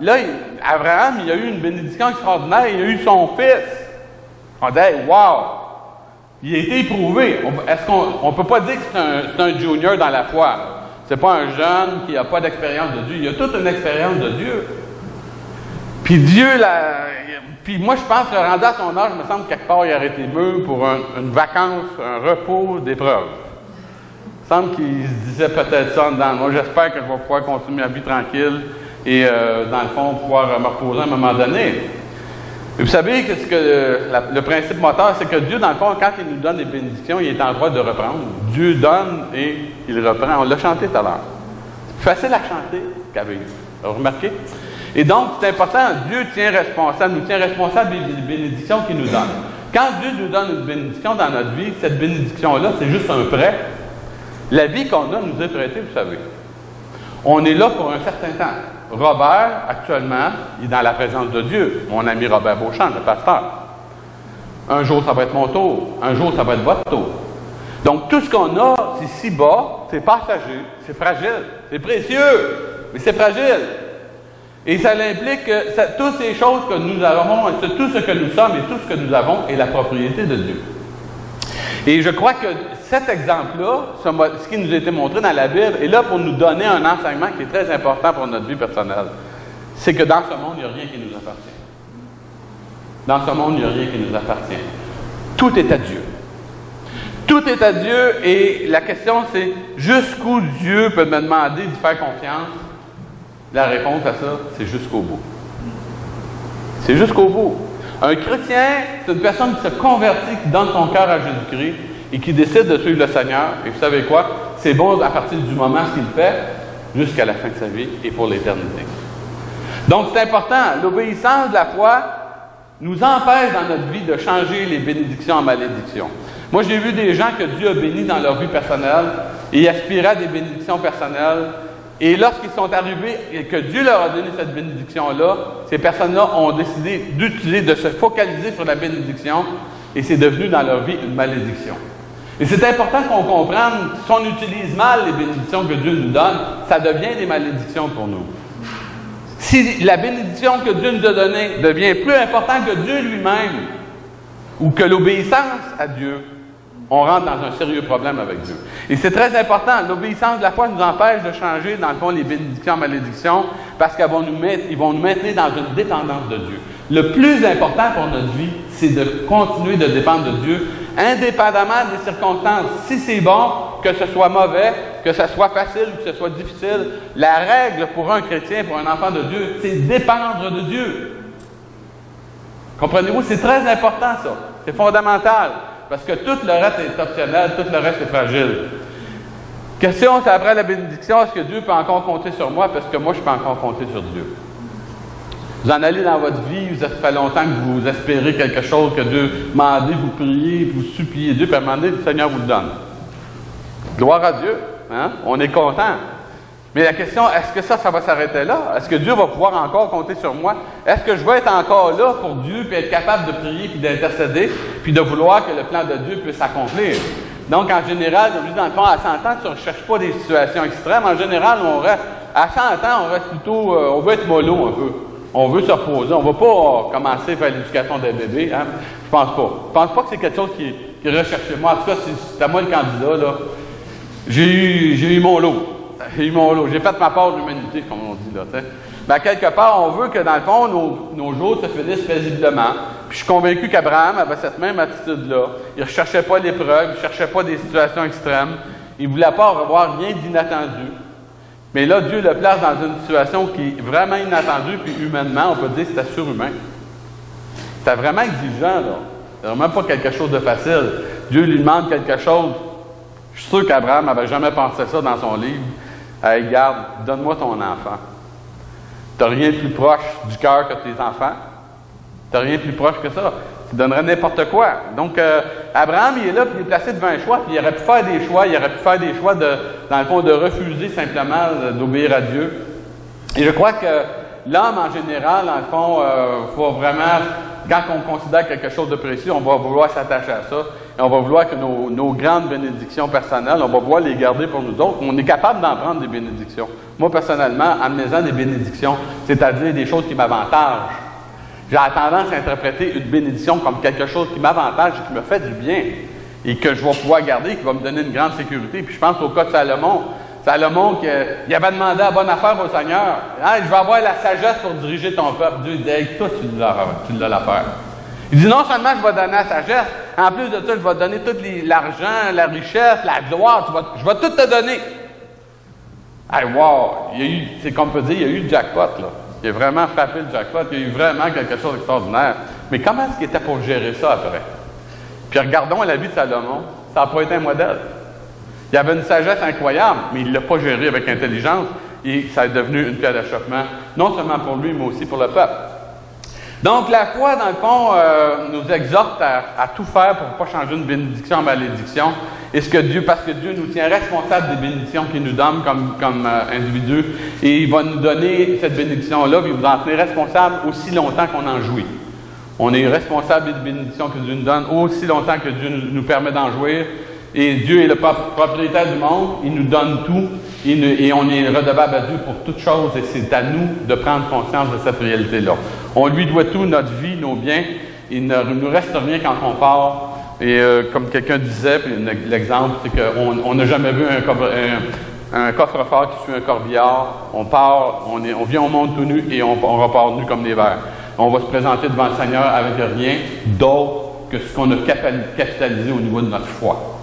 là, Abraham, il a eu une bénédiction extraordinaire, il a eu son fils. On dit, hey, wow! Il a été éprouvé. Est-ce qu'on ne peut pas dire que c'est un junior dans la foi? C'est pas un jeune qui n'a pas d'expérience de Dieu. Il a toute une expérience de Dieu. Puis Dieu, puis moi, je pense que rendu à son âge, il me semble que quelque part, il aurait été mûr pour une vacance, un repos d'épreuve. Il me semble qu'il se disait peut-être ça en dedans. Moi, j'espère que je vais pouvoir continuer ma vie tranquille et, dans le fond, pouvoir me reposer à un moment donné. Et vous savez que le principe moteur, c'est que Dieu, dans le fond, quand il nous donne des bénédictions, il est en droit de reprendre. Dieu donne et il reprend. On l'a chanté tout à l'heure. C'est facile à chanter qu'avec vous. Remarquez? Et donc, c'est important, Dieu nous tient responsables des bénédictions qu'il nous donne. Quand Dieu nous donne une bénédiction dans notre vie, cette bénédiction-là, c'est juste un prêt. La vie qu'on a nous est prêtée, vous savez. On est là pour un certain temps. Robert, actuellement, il est dans la présence de Dieu. Mon ami Robert Beauchamp, le pasteur. Un jour, ça va être mon tour. Un jour, ça va être votre tour. Donc, tout ce qu'on a ici-bas, c'est passager, c'est fragile, c'est précieux, mais c'est fragile. Et ça implique que toutes ces choses que nous avons, tout ce que nous sommes et tout ce que nous avons est la propriété de Dieu. Et je crois que cet exemple-là, ce qui nous a été montré dans la Bible, est là pour nous donner un enseignement qui est très important pour notre vie personnelle. C'est que dans ce monde, il n'y a rien qui nous appartient. Dans ce monde, il n'y a rien qui nous appartient. Tout est à Dieu. Tout est à Dieu et la question c'est jusqu'où Dieu peut me demander d'y faire confiance? La réponse à ça, c'est jusqu'au bout. C'est jusqu'au bout. Un chrétien, c'est une personne qui se convertit, qui donne son cœur à Jésus-Christ et qui décide de suivre le Seigneur. Et vous savez quoi? C'est bon à partir du moment qu'il fait jusqu'à la fin de sa vie et pour l'éternité. Donc c'est important. L'obéissance de la foi nous empêche dans notre vie de changer les bénédictions en malédictions. Moi, j'ai vu des gens que Dieu a bénis dans leur vie personnelle et ils aspiraient à des bénédictions personnelles. Et lorsqu'ils sont arrivés et que Dieu leur a donné cette bénédiction-là, ces personnes-là ont décidé de se focaliser sur la bénédiction et c'est devenu dans leur vie une malédiction. Et c'est important qu'on comprenne, si on utilise mal les bénédictions que Dieu nous donne, ça devient des malédictions pour nous. Si la bénédiction que Dieu nous a donnée devient plus importante que Dieu lui-même ou que l'obéissance à Dieu, on rentre dans un sérieux problème avec Dieu. Et c'est très important. L'obéissance de la foi nous empêche de changer, dans le fond, les bénédictions en malédictions parce qu'ils vont nous maintenir dans une dépendance de Dieu. Le plus important pour notre vie, c'est de continuer de dépendre de Dieu, indépendamment des circonstances. Si c'est bon, que ce soit mauvais, que ce soit facile ou que ce soit difficile, la règle pour un chrétien, pour un enfant de Dieu, c'est dépendre de Dieu. Comprenez-vous? C'est très important, ça. C'est fondamental. Parce que tout le reste est optionnel, tout le reste est fragile. Question, c'est après la bénédiction, est-ce que Dieu peut encore compter sur moi? Parce que moi, je peux encore compter sur Dieu. Vous en allez dans votre vie, ça fait longtemps que vous espérez quelque chose, que Dieu m'a demandé, vous priez, vous suppliez Dieu, puis à un moment donné, le Seigneur vous le donne. Gloire à Dieu. Hein? On est content. Mais la question, est-ce que ça va s'arrêter là? Est-ce que Dieu va pouvoir encore compter sur moi? Est-ce que je vais être encore là pour Dieu, puis être capable de prier, puis d'intercéder, puis de vouloir que le plan de Dieu puisse s'accomplir? Donc, en général, comme je dis dans le fond, à 100 ans, tu ne recherches pas des situations extrêmes. En général, à 100 ans, on reste plutôt, on veut être mollo un peu. On veut se reposer. On ne va pas commencer à faire l'éducation des bébés. Hein? Je pense pas. Je pense pas que c'est quelque chose qui est recherché. Moi, en tout cas, c'est à moi le candidat, là. J'ai eu mon lot. J'ai fait ma part de l'humanité, comme on dit là. T'sais. Ben, quelque part, on veut que, dans le fond, nos jours se finissent paisiblement. Puis je suis convaincu qu'Abraham avait cette même attitude-là. Il ne recherchait pas l'épreuve, il ne cherchait pas des situations extrêmes. Il ne voulait pas avoir rien d'inattendu. Mais là, Dieu le place dans une situation qui est vraiment inattendue, puis humainement, on peut dire que c'était surhumain. C'était vraiment exigeant, là. C'est vraiment pas quelque chose de facile. Dieu lui demande quelque chose. Je suis sûr qu'Abraham n'avait jamais pensé ça dans son livre. Hey, garde, donne-moi ton enfant. Tu n'as rien de plus proche du cœur que tes enfants. Tu n'as rien de plus proche que ça. Tu donnerais n'importe quoi. Donc, Abraham, il est là, puis il est placé devant un choix, puis il aurait pu faire des choix. Il aurait pu faire des choix, dans le fond, de refuser simplement d'obéir à Dieu. Et je crois que l'homme, en général, dans le fond, faut vraiment, quand on considère quelque chose de précieux, on va vouloir s'attacher à ça. Et on va vouloir que nos grandes bénédictions personnelles, on va vouloir les garder pour nous autres. On est capable d'en prendre des bénédictions. Moi, personnellement, en me faisant des bénédictions, c'est-à-dire des choses qui m'avantagent, j'ai tendance à interpréter une bénédiction comme quelque chose qui m'avantage et qui me fait du bien et que je vais pouvoir garder, qui va me donner une grande sécurité. Puis je pense au cas de Salomon. Salomon, il avait demandé la bonne affaire au Seigneur. Hey, je vais avoir la sagesse pour diriger ton peuple. Dieu dit, hey, toi, tu l'as l'affaire. Il dit, non seulement je vais donner la sagesse, en plus de ça, je vais te donner tout l'argent, la richesse, la gloire, je vais tout te donner. Hey, wow! C'est comme on peut dire, il y a eu le jackpot, là. Il a vraiment frappé le jackpot, il y a eu vraiment quelque chose d'extraordinaire. Mais comment est-ce qu'il était pour gérer ça après? Puis regardons la vie de Salomon, ça n'a pas été un modèle. Il avait une sagesse incroyable, mais il ne l'a pas géré avec intelligence, et ça est devenu une pierre d'achoppement, non seulement pour lui, mais aussi pour le peuple. Donc, la foi, dans le fond, nous exhorte à tout faire pour ne pas changer une bénédiction en malédiction. Parce que Dieu nous tient responsables des bénédictions qu'il nous donne comme individus. Et il va nous donner cette bénédiction-là, puis il va en tenir responsable aussi longtemps qu'on en jouit. On est responsable des bénédictions que Dieu nous donne aussi longtemps que Dieu nous permet d'en jouir. Et Dieu est le propriétaire du monde, il nous donne tout, et on est redevable à Dieu pour toutes choses, et c'est à nous de prendre conscience de cette réalité-là. On lui doit tout, notre vie, nos biens, il ne nous reste rien quand on part. Et comme quelqu'un disait, puis l'exemple, c'est qu'on n'a jamais vu un coffre-fort qui suit un corbillard. On part, on vient au monde tout nu, et on repart nu comme des vers. On va se présenter devant le Seigneur avec rien d'autre que ce qu'on a capitalisé au niveau de notre foi.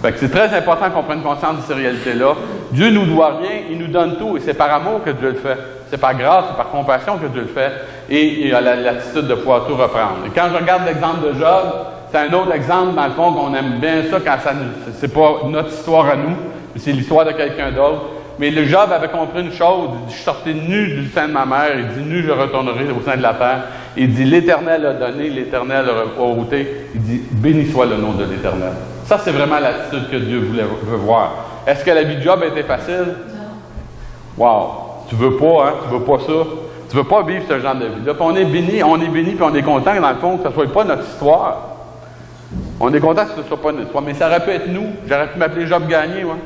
Fait que c'est très important qu'on prenne conscience de ces réalités-là. Dieu ne nous doit rien, il nous donne tout, et c'est par amour que Dieu le fait. C'est par grâce, c'est par compassion que Dieu le fait, et il a l'attitude de pouvoir tout reprendre. Et quand je regarde l'exemple de Job, c'est un autre exemple, dans le fond, qu'on aime bien ça quand c'est pas notre histoire à nous, mais c'est l'histoire de quelqu'un d'autre. Mais le Job avait compris une chose, il dit, je sortais nu du sein de ma mère, il dit, nu je retournerai au sein de la terre. Il dit, l'Éternel a donné, l'Éternel a ôté. Il dit, béni soit le nom de l'Éternel. Ça, c'est vraiment l'attitude que Dieu veut voir. Est-ce que la vie de Job a été facile? Non. Wow! Tu veux pas, hein? Tu veux pas ça? Tu veux pas vivre ce genre de vie-là. Puis on est béni, puis on est content, dans le fond, que ce ne soit pas notre histoire. On est content que ce ne soit pas notre histoire. Mais ça aurait pu être nous. J'aurais pu m'appeler Job Gagné, moi.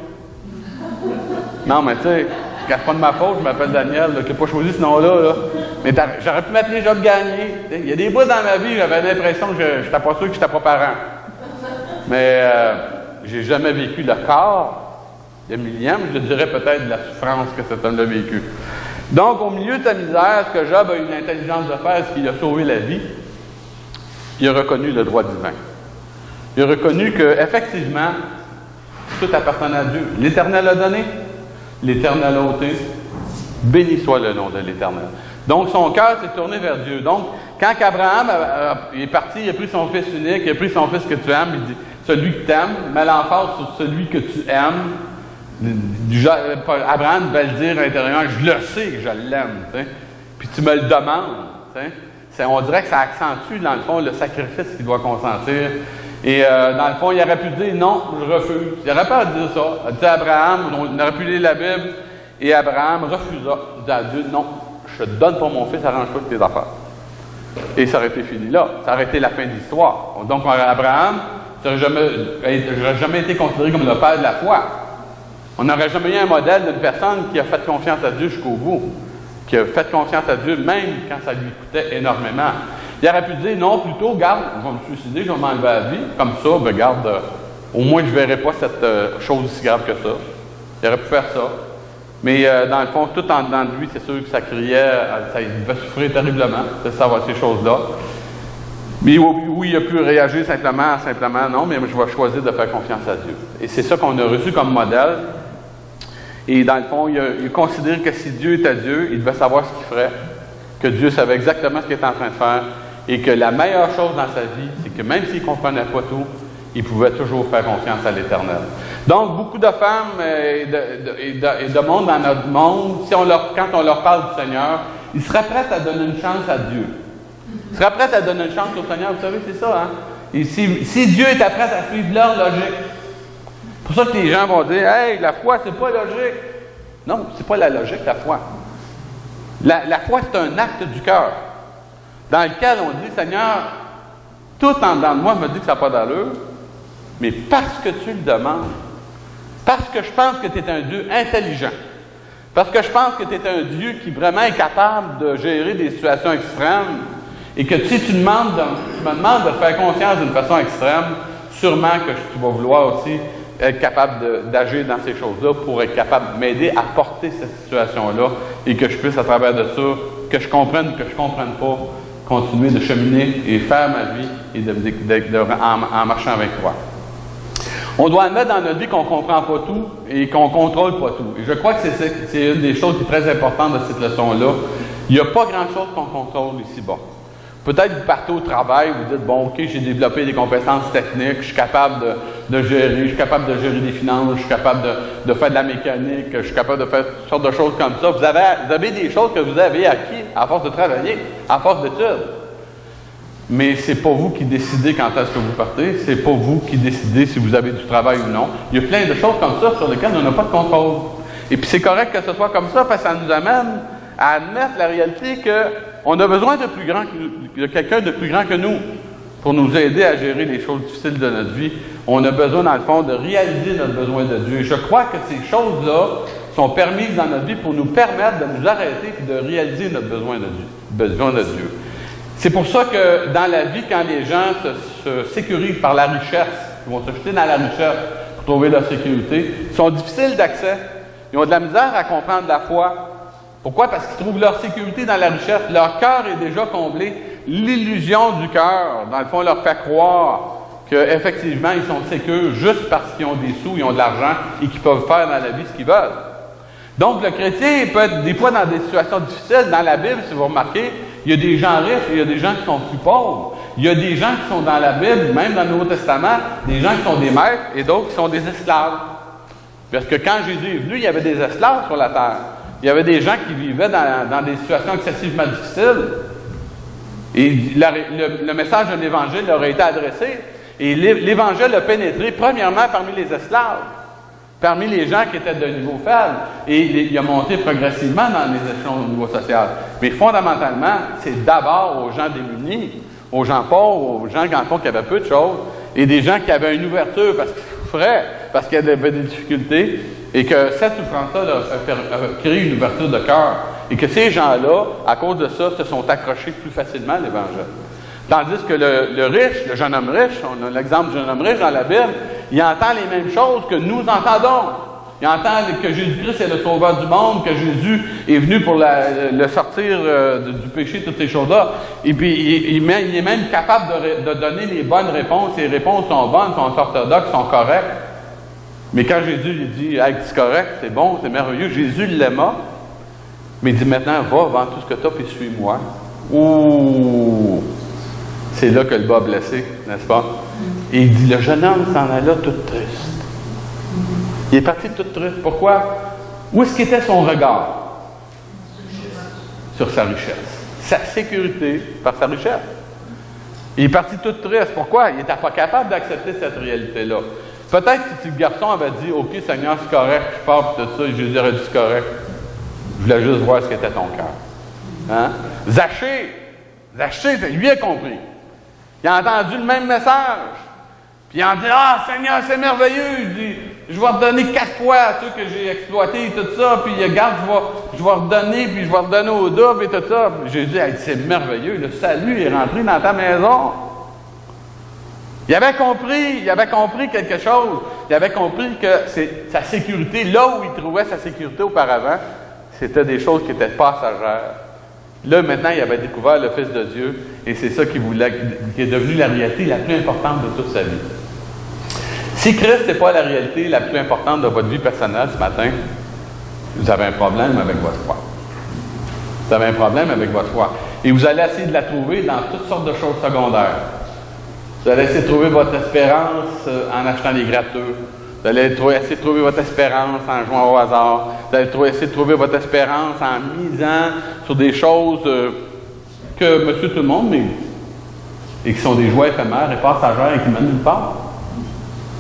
Non, mais tu sais, quand c'est pas de ma faute, je m'appelle Daniel, je n'ai pas choisi ce nom-là. Là. Mais j'aurais pu m'appeler Job Gagné. Il y a des bouts dans ma vie, j'avais l'impression que je n'étais pas sûr que je n'étais pas parent. Mais j'ai jamais vécu le corps de Myriam, je dirais peut-être de la souffrance que cet homme a vécu. Donc, au milieu de sa misère, ce que Job a eu l'intelligence de faire, c'est qu'il a sauvé la vie. Il a reconnu le droit divin. Il a reconnu qu'effectivement, tout appartenait à Dieu. L'Éternel a donné, l'Éternel a ôté. Béni soit le nom de l'Éternel. Donc, son cœur s'est tourné vers Dieu. Donc, quand Abraham est parti, il a pris son fils unique, il a pris son fils que tu aimes, il dit, celui que tu aimes, mets l'emphase sur celui que tu aimes. Abraham va le dire à l'intérieur, je le sais que je l'aime, puis tu me le demandes. On dirait que ça accentue, dans le fond, le sacrifice qu'il doit consentir. Et dans le fond, il aurait pu dire non, je refuse. Il aurait pas à dire ça. Il a dit à Abraham, on aurait pu lire la Bible, et Abraham refusa. Il dit à Dieu, non, je te donne pour mon fils, arrange-toi de tes affaires. Et ça aurait été fini là. Ça aurait été la fin de l'histoire. Donc, Abraham n'aurait jamais été considéré comme le père de la foi. On n'aurait jamais eu un modèle d'une personne qui a fait confiance à Dieu jusqu'au bout, qui a fait confiance à Dieu même quand ça lui coûtait énormément. Il aurait pu dire, non, plutôt, garde, je vais me suicider, je vais m'enlever la vie. Comme ça, ben, garde, au moins je ne verrai pas cette chose aussi grave que ça. Il aurait pu faire ça. Mais dans le fond, tout en dedans de lui, c'est sûr que ça criait, il devait souffrir terriblement de savoir ces choses-là. Mais oui, il a pu réagir simplement, non, mais je vais choisir de faire confiance à Dieu. Et c'est ça qu'on a reçu comme modèle. Et dans le fond, il considère que si Dieu était Dieu, il devait savoir ce qu'il ferait, que Dieu savait exactement ce qu'il était en train de faire, et que la meilleure chose dans sa vie, c'est que même s'il ne comprenait pas tout, il pouvait toujours faire confiance à l'Éternel. Donc, beaucoup de femmes et de monde dans notre monde, quand on leur parle du Seigneur, ils seraient prêts à donner une chance à Dieu. Ils seraient prêts à donner une chance au Seigneur. Vous savez, c'est ça, hein? Et si Dieu était prêt à suivre leur logique, c'est pour ça que les gens vont dire, « Hey, la foi, c'est pas logique. » Non, c'est pas la logique, la foi. La foi, c'est un acte du cœur, dans lequel on dit, « Seigneur, tout en dedans de moi me dit que ça n'a pas d'allure, mais parce que tu le demandes, parce que je pense que tu es un Dieu intelligent, parce que je pense que tu es un Dieu qui vraiment est capable de gérer des situations extrêmes, et que si tu me demandes de faire confiance d'une façon extrême, sûrement que tu vas vouloir aussi être capable d'agir dans ces choses-là pour être capable de m'aider à porter cette situation-là et que je puisse, à travers de ça, que je comprenne ou que je ne comprenne pas, continuer de cheminer et faire ma vie et en marchant avec toi. On doit admettre dans notre vie qu'on ne comprend pas tout et qu'on ne contrôle pas tout. Et je crois que c'est une des choses qui est très importante de cette leçon-là. Il n'y a pas grand-chose qu'on contrôle ici-bas. Peut-être que vous partez au travail, vous dites, bon, OK, j'ai développé des compétences techniques, je suis capable de gérer, je suis capable de gérer des finances, je suis capable de faire de la mécanique, je suis capable de faire toutes sortes de choses comme ça. Vous avez des choses que vous avez acquises à force de travailler, à force d'études. Mais c'est pas vous qui décidez quand est-ce que vous partez, c'est pas vous qui décidez si vous avez du travail ou non. Il y a plein de choses comme ça sur lesquelles on n'a pas de contrôle. Et puis c'est correct que ce soit comme ça, parce que ça nous amène à admettre la réalité qu'on a besoin de quelqu'un de plus grand que nous pour nous aider à gérer les choses difficiles de notre vie. On a besoin, dans le fond, de réaliser notre besoin de Dieu. Et je crois que ces choses-là sont permises dans notre vie pour nous permettre de nous arrêter et de réaliser notre besoin de Dieu. C'est pour ça que dans la vie, quand les gens se sécurisent par la richesse, ils vont se jeter dans la richesse pour trouver leur sécurité, ils sont difficiles d'accès. Ils ont de la misère à comprendre la foi. Pourquoi? Parce qu'ils trouvent leur sécurité dans la richesse. Leur cœur est déjà comblé. L'illusion du cœur, dans le fond, leur fait croire qu'effectivement, ils sont sécures juste parce qu'ils ont des sous, ils ont de l'argent et qu'ils peuvent faire dans la vie ce qu'ils veulent. Donc, le chrétien peut être des fois dans des situations difficiles. Dans la Bible, si vous remarquez, il y a des gens riches et il y a des gens qui sont plus pauvres. Il y a des gens qui sont dans la Bible, même dans le Nouveau Testament, des gens qui sont des maîtres et d'autres qui sont des esclaves. Parce que quand Jésus est venu, il y avait des esclaves sur la terre. Il y avait des gens qui vivaient dans des situations excessivement difficiles. Et le message de l'Évangile leur a été adressé. Et l'Évangile a pénétré premièrement parmi les esclaves, parmi les gens qui étaient de niveau faible. Et il a monté progressivement dans les échelons au niveau social. Mais fondamentalement, c'est d'abord aux gens démunis, aux gens pauvres, aux gens qui avaient peu de choses, et des gens qui avaient une ouverture parce qu'ils souffraient, parce qu'ils avaient des difficultés, et que cette souffrance-là a créé une ouverture de cœur. Et que ces gens-là, à cause de ça, se sont accrochés plus facilement à l'Évangile. Tandis que le riche, le jeune homme riche, on a l'exemple du jeune homme riche dans la Bible, il entend les mêmes choses que nous entendons. Il entend que Jésus-Christ est le sauveur du monde, que Jésus est venu pour le sortir du péché, toutes ces choses-là. Et puis, il est même capable de donner les bonnes réponses. Les réponses sont bonnes, sont orthodoxes, sont correctes. Mais quand Jésus lui dit, hey, c'est correct, c'est bon, c'est merveilleux, Jésus l'aima, mais il dit maintenant, va, vends tout ce que tu as, puis suis-moi. Ouh! C'est là que le bas a blessé, n'est-ce pas? Et il dit, le jeune homme s'en alla tout triste. Il est parti tout triste. Pourquoi? Où est-ce qu'était son regard? Sur sa richesse. Sa sécurité par sa richesse. Il est parti tout triste. Pourquoi? Il n'était pas capable d'accepter cette réalité-là. Peut-être que si le garçon avait dit, OK, Seigneur, c'est correct, je pars pour tout ça, et Jésus aurait dit, c'est correct. Je voulais juste voir ce qu'était ton cœur. Hein? Zachée, lui a compris. Il a entendu le même message. Puis il a dit, ah, Seigneur, c'est merveilleux. Il dit, je vais redonner 4 fois à ceux que j'ai exploités et tout ça. Puis regarde, je vais redonner, puis je vais redonner au double et tout ça. Puis Jésus a dit, c'est merveilleux. Le salut est rentré dans ta maison. Il avait compris quelque chose. Il avait compris que sa sécurité, là où il trouvait sa sécurité auparavant, c'était des choses qui étaient passagères. Là, maintenant, il avait découvert le Fils de Dieu, et c'est ça qui est devenu la réalité la plus importante de toute sa vie. Si Christ n'est pas la réalité la plus importante de votre vie personnelle ce matin, vous avez un problème avec votre foi. Vous avez un problème avec votre foi. Et vous allez essayer de la trouver dans toutes sortes de choses secondaires. Vous allez essayer de trouver votre espérance en achetant des gratteux. Vous allez essayer de trouver votre espérance en jouant au hasard. Vous allez essayer de trouver votre espérance en misant sur des choses que monsieur tout le monde mise. Et qui sont des joies éphémères et passagères et qui mènent nulle part.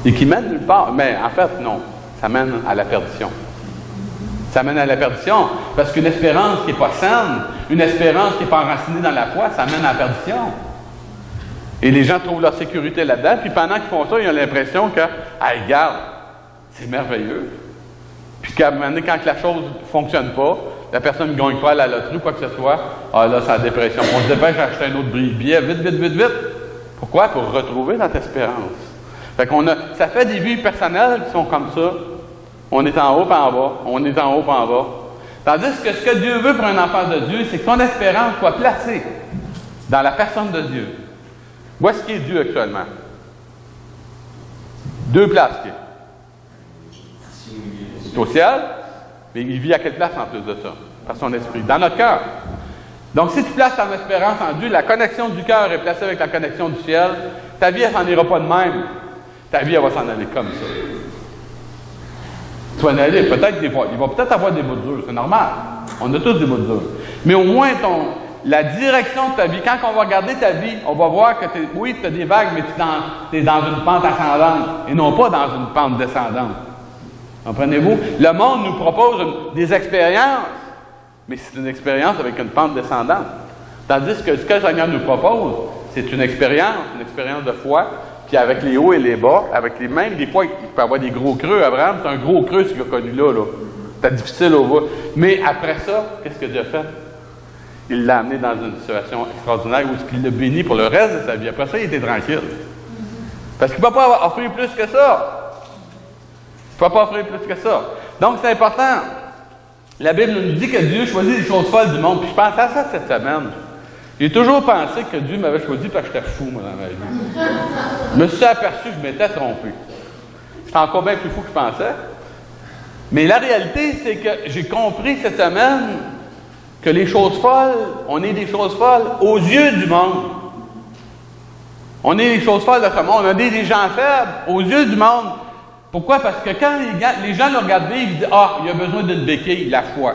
Et qui mènent nulle part. Mais en fait, non. Ça mène à la perdition. Ça mène à la perdition. Parce qu'une espérance qui n'est pas saine, une espérance qui n'est pas enracinée dans la foi, ça mène à la perdition. Et les gens trouvent leur sécurité là-dedans, puis pendant qu'ils font ça, ils ont l'impression que, hey, regarde, c'est merveilleux. Puis qu'à un moment donné, quand la chose ne fonctionne pas, la personne ne gagne pas à la loterie ou quoi que ce soit, ah là, c'est la dépression. On se dépêche d'acheter un autre billet, vite, vite, vite, vite. Pourquoi? Pour retrouver notre espérance. Fait qu'on a, ça fait des vies personnelles qui sont comme ça. On est en haut pas en bas. On est en haut pas en bas. Tandis que ce que Dieu veut pour un enfant de Dieu, c'est que son espérance soit placée dans la personne de Dieu. Où est-ce qu'il est Dieu actuellement? Deux places. C'est au ciel, mais il vit à quelle place en plus de ça? Par son esprit, dans notre cœur. Donc, si tu places ton espérance en Dieu, la connexion du cœur est placée avec la connexion du ciel, ta vie, elle s'en ira pas de même. Ta vie, elle va s'en aller comme ça. Tu vas en aller, peut-être des fois. Il va peut-être avoir des bouts durs, c'est normal. On a tous des bouts durs. Mais au moins, la direction de ta vie, quand on va regarder ta vie, on va voir que oui, tu as des vagues, mais tu es dans une pente ascendante et non pas dans une pente descendante. Comprenez-vous? Le monde nous propose des expériences, mais c'est une expérience avec une pente descendante. Tandis que ce que le Seigneur nous propose, c'est une expérience de foi, puis avec les hauts et les bas, avec les mêmes, des fois, il peut y avoir des gros creux. Abraham, c'est un gros creux, ce qu'il a connu là. C'était difficile au bout. Mais après ça, qu'est-ce que Dieu a fait? Il l'a amené dans une situation extraordinaire où il l'a béni pour le reste de sa vie. Après ça, il était tranquille. Parce qu'il ne peut pas offrir plus que ça. Il ne peut pas offrir plus que ça. Donc, c'est important. La Bible nous dit que Dieu choisit les choses folles du monde. Puis je pensais à ça cette semaine. J'ai toujours pensé que Dieu m'avait choisi parce que j'étais fou, moi, dans ma vie. Je me suis aperçu que je m'étais trompé. J'étais encore bien plus fou que je pensais. Mais la réalité, c'est que j'ai compris cette semaine que les choses folles, on est des choses folles aux yeux du monde. On est des choses folles de ce monde. On est des gens faibles aux yeux du monde. Pourquoi? Parce que quand les gens le regardent vivre, ils disent « Ah, il a besoin d'une béquille, la foi. »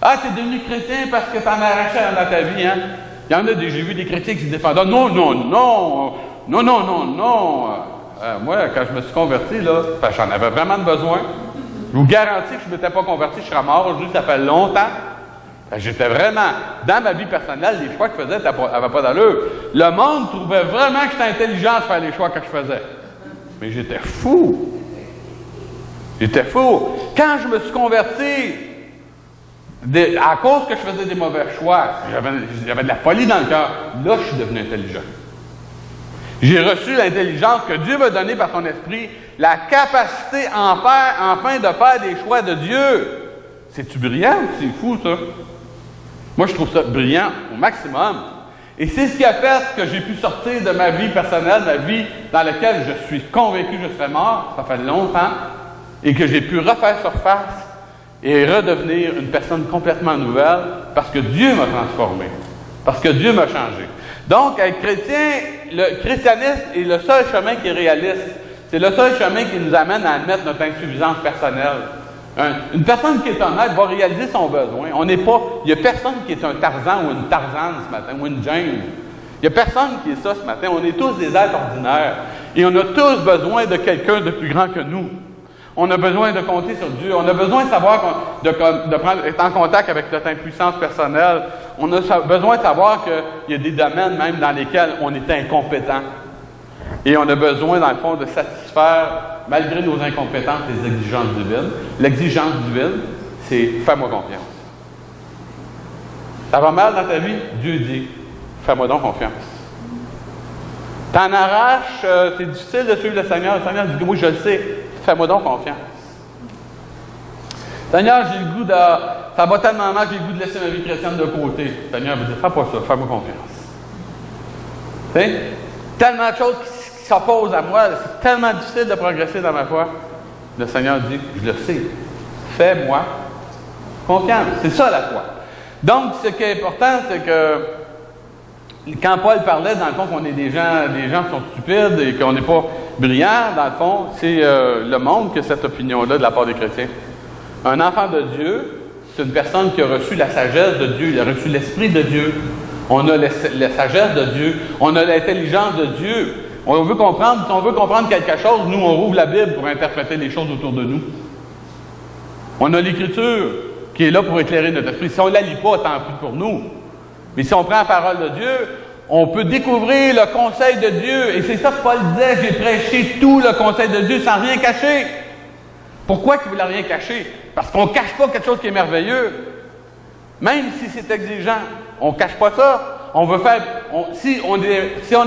Ah, t'es devenu chrétien parce que t'en as arraché dans ta vie, hein? Il y en a j'ai vu des chrétiens qui se défendent. « Non, non, non, non, non, non, non. » Moi, quand je me suis converti, là, j'en avais vraiment besoin. Je vous garantis que je ne m'étais pas converti, je serais mort. Juste, ça fait longtemps. J'étais vraiment, dans ma vie personnelle, les choix que je faisais n'avaient pas d'allure. Le monde trouvait vraiment que j'étais intelligent de faire les choix que je faisais. Mais j'étais fou. J'étais fou. Quand je me suis converti, à cause que je faisais des mauvais choix, j'avais de la folie dans le cœur, là, je suis devenu intelligent. J'ai reçu l'intelligence que Dieu m'a donnée par son esprit, la capacité enfin de faire des choix de Dieu. C'est-tu brillant? C'est fou, ça. Moi, je trouve ça brillant au maximum. Et c'est ce qui a fait que j'ai pu sortir de ma vie personnelle, ma vie dans laquelle je suis convaincu que je serais mort, ça fait longtemps, et que j'ai pu refaire surface et redevenir une personne complètement nouvelle parce que Dieu m'a transformé, parce que Dieu m'a changé. Donc, être chrétien, le christianisme est le seul chemin qui est réaliste. C'est le seul chemin qui nous amène à admettre notre insuffisance personnelle. Une personne qui est honnête va réaliser son besoin. Il n'y a personne qui est un Tarzan ou une Tarzane ce matin, ou une Jane. Il n'y a personne qui est ça ce matin. On est tous des êtres ordinaires. Et on a tous besoin de quelqu'un de plus grand que nous. On a besoin de compter sur Dieu. On a besoin de savoir, d'être en contact avec notre impuissance personnelle. On a besoin de savoir qu'il y a des domaines même dans lesquels on est incompétent. Et on a besoin, dans le fond, de satisfaire, malgré nos incompétences, les exigences divines. L'exigence divine, c'est « fais-moi confiance ». Ça va mal dans ta vie? Dieu dit « fais-moi donc confiance ». T'en arraches, c'est difficile de suivre le Seigneur. Le Seigneur dit « oui, je le sais, fais-moi donc confiance ». Seigneur, j'ai le goût de... Ça va tellement mal, j'ai le goût de laisser ma vie chrétienne de côté. Le Seigneur me dit « fais pas ça, fais-moi confiance ». Tu sais? Tellement de choses qui s'opposent à moi, c'est tellement difficile de progresser dans ma foi. Le Seigneur dit, je le sais, fais-moi Confiance, c'est ça la foi. Donc, ce qui est important, c'est que quand Paul parlait, dans le fond, qu'on est des gens qui sont stupides et qu'on n'est pas brillants, dans le fond, c'est le monde qui a cette opinion-là de la part des chrétiens. Un enfant de Dieu, c'est une personne qui a reçu la sagesse de Dieu, il a reçu l'Esprit de Dieu. On a la sagesse de Dieu, on a l'intelligence de Dieu. Si on veut comprendre quelque chose, nous, on rouvre la Bible pour interpréter les choses autour de nous. On a l'Écriture qui est là pour éclairer notre esprit. Si on ne la lit pas, tant pis pour nous. Mais si on prend la parole de Dieu, on peut découvrir le conseil de Dieu. Et c'est ça que Paul disait, j'ai prêché tout le conseil de Dieu sans rien cacher. Pourquoi qu'il ne voulait rien cacher? Parce qu'on ne cache pas quelque chose qui est merveilleux. Même si c'est exigeant, on ne cache pas ça. On veut faire, si on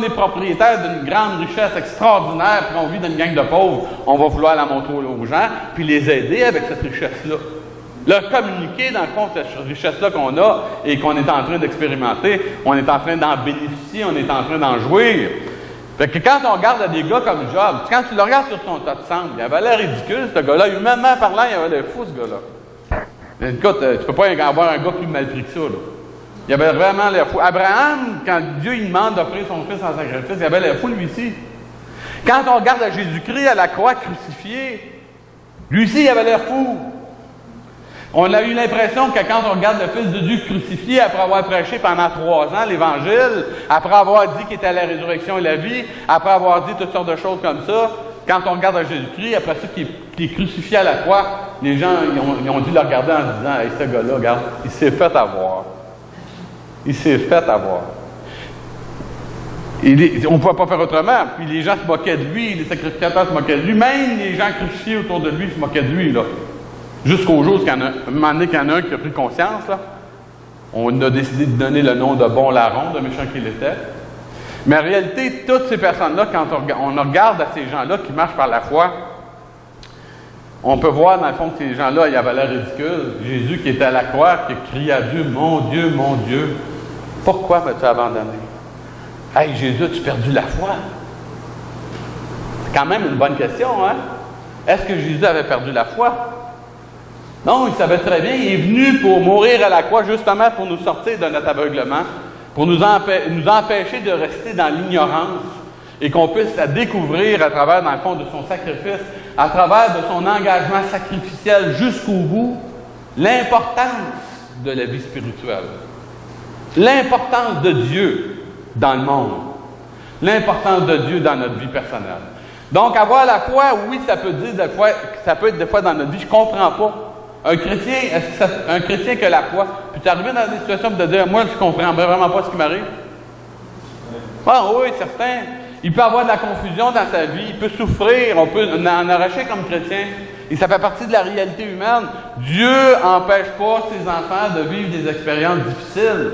est propriétaire d'une grande richesse extraordinaire, puis on vit dans une gang de pauvres, on va vouloir la montrer aux gens, puis les aider avec cette richesse-là. Leur communiquer, dans le fond, cette richesse-là qu'on a et qu'on est en train d'expérimenter, on est en train d'en bénéficier, on est en train d'en jouir. Fait que quand on regarde des gars comme Job, quand tu le regardes sur son tas de cendres, il avait l'air ridicule, ce gars-là. Humainement parlant, il avait l'air fou, ce gars-là. Écoute, tu peux pas avoir un gars plus mal pris que ça, là. Il avait vraiment l'air fou. Abraham, quand Dieu lui demande d'offrir son fils en sacrifice, il avait l'air fou, lui aussi. Quand on regarde à Jésus-Christ à la croix crucifié, lui aussi, il avait l'air fou. On a eu l'impression que quand on regarde le Fils de Dieu crucifié, après avoir prêché pendant 3 ans l'Évangile, après avoir dit qu'il était à la résurrection et la vie, après avoir dit toutes sortes de choses comme ça, quand on regarde à Jésus-Christ, après ça, qui est crucifié à la croix, les gens ils ont dû le regarder en se disant « Hey, ce gars-là, regarde, il s'est fait avoir. Il s'est fait avoir. » On ne pouvait pas faire autrement. Puis les gens se moquaient de lui, les sacrificateurs se moquaient de lui, même les gens crucifiés autour de lui se moquaient de lui, là. Jusqu'au jour où, un moment donné, qu'il y en a un qui a pris conscience, là, on a décidé de donner le nom de bon larron, de méchant qu'il était. Mais en réalité, toutes ces personnes-là, quand on regarde à ces gens-là qui marchent par la foi, on peut voir dans le fond que ces gens-là, ils avaient l'air ridicules. Jésus qui était à la croix, qui criait à Dieu, mon Dieu, pourquoi m'as-tu abandonné? Hey, Jésus, as-tu perdu la foi? C'est quand même une bonne question, hein? Est-ce que Jésus avait perdu la foi? Non, il savait très bien, il est venu pour mourir à la croix justement pour nous sortir de notre aveuglement, pour nous empêcher de rester dans l'ignorance et qu'on puisse la découvrir à travers, dans le fond, de son sacrifice, à travers de son engagement sacrificiel jusqu'au bout, l'importance de la vie spirituelle, l'importance de Dieu dans le monde, l'importance de Dieu dans notre vie personnelle. Donc, avoir la foi, oui, ça peut être des fois dans notre vie, je ne comprends pas. Un chrétien qui a la foi, puis tu arrives dans des situations de dire, moi, je ne comprends vraiment pas ce qui m'arrive. Ah oui, certain. Il peut avoir de la confusion dans sa vie, il peut souffrir, on peut en arracher comme chrétien. Et ça fait partie de la réalité humaine. Dieu n'empêche pas ses enfants de vivre des expériences difficiles.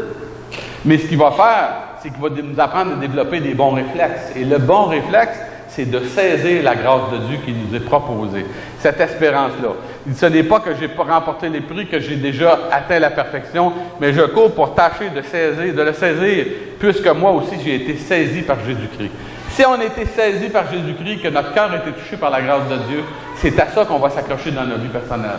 Mais ce qu'il va faire, c'est qu'il va nous apprendre à développer des bons réflexes. Et le bon réflexe, c'est de saisir la grâce de Dieu qui nous est proposée. Cette espérance-là. Ce n'est pas que j'ai pas remporté les prix, que j'ai déjà atteint la perfection, mais je cours pour tâcher de le saisir, puisque moi aussi j'ai été saisi par Jésus-Christ. Si on a été saisi par Jésus-Christ, que notre cœur a été touché par la grâce de Dieu, c'est à ça qu'on va s'accrocher dans notre vie personnelle.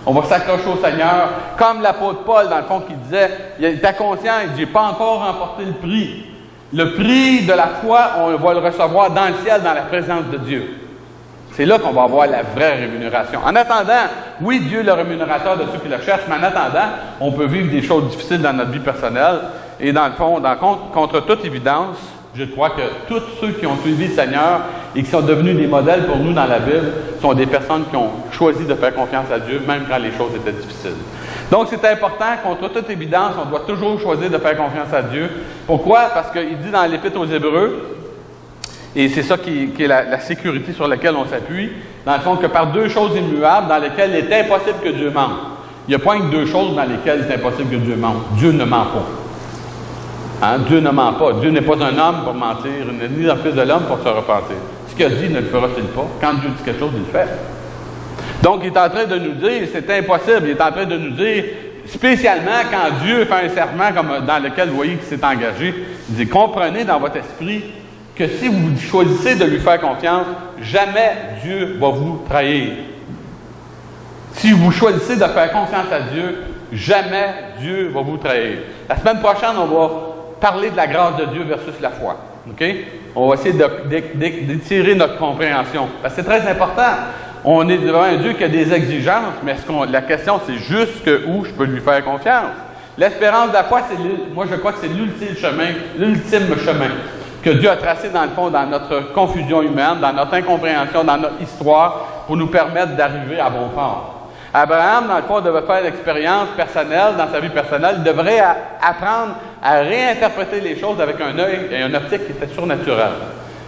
On va s'accrocher au Seigneur, comme l'apôtre Paul, dans le fond, qui disait, il était conscient, il dit, j'ai pas encore remporté le prix. Le prix de la foi, on va le recevoir dans le ciel, dans la présence de Dieu. C'est là qu'on va avoir la vraie rémunération. En attendant, oui, Dieu est le rémunérateur de ceux qui le cherchent, mais en attendant, on peut vivre des choses difficiles dans notre vie personnelle. Et dans le fond, contre toute évidence, je crois que tous ceux qui ont suivi le Seigneur et qui sont devenus des modèles pour nous dans la Bible sont des personnes qui ont choisi de faire confiance à Dieu, même quand les choses étaient difficiles. Donc, c'est important, contre toute évidence, on doit toujours choisir de faire confiance à Dieu. Pourquoi? Parce qu'il dit dans l'Épître aux Hébreux, et c'est ça qui est la sécurité sur laquelle on s'appuie, dans le fond, que par 2 choses immuables dans lesquelles il est impossible que Dieu mente. Il n'y a pas que 2 choses dans lesquelles il est impossible que Dieu mente. Dieu ne ment pas. Hein? Dieu ne ment pas. Dieu n'est pas un homme pour mentir, ni un fils de l'homme pour se repentir. Ce qu'il a dit, ne le fera-t-il pas? Quand Dieu dit quelque chose, il le fait. Donc, il est en train de nous dire, c'est impossible, il est en train de nous dire, spécialement quand Dieu fait un serment comme dans lequel vous voyez qu'il s'est engagé, il dit, comprenez dans votre esprit que si vous choisissez de lui faire confiance, jamais Dieu va vous trahir. si vous choisissez de faire confiance à Dieu, jamais Dieu va vous trahir. La semaine prochaine, on va parler de la grâce de Dieu versus la foi. Okay? On va essayer d'étirer notre compréhension. Parce que c'est très important. On est devant un Dieu qui a des exigences, mais la question, c'est jusqu'où je peux lui faire confiance. L'espérance de la foi, moi je crois que c'est l'ultime chemin que Dieu a tracé dans le fond, dans notre confusion humaine, dans notre incompréhension, dans notre histoire, pour nous permettre d'arriver à bon port. Abraham, dans le fond, devait faire l'expérience personnelle, dans sa vie personnelle, il devrait apprendre à réinterpréter les choses avec un œil et une optique qui était surnaturelle.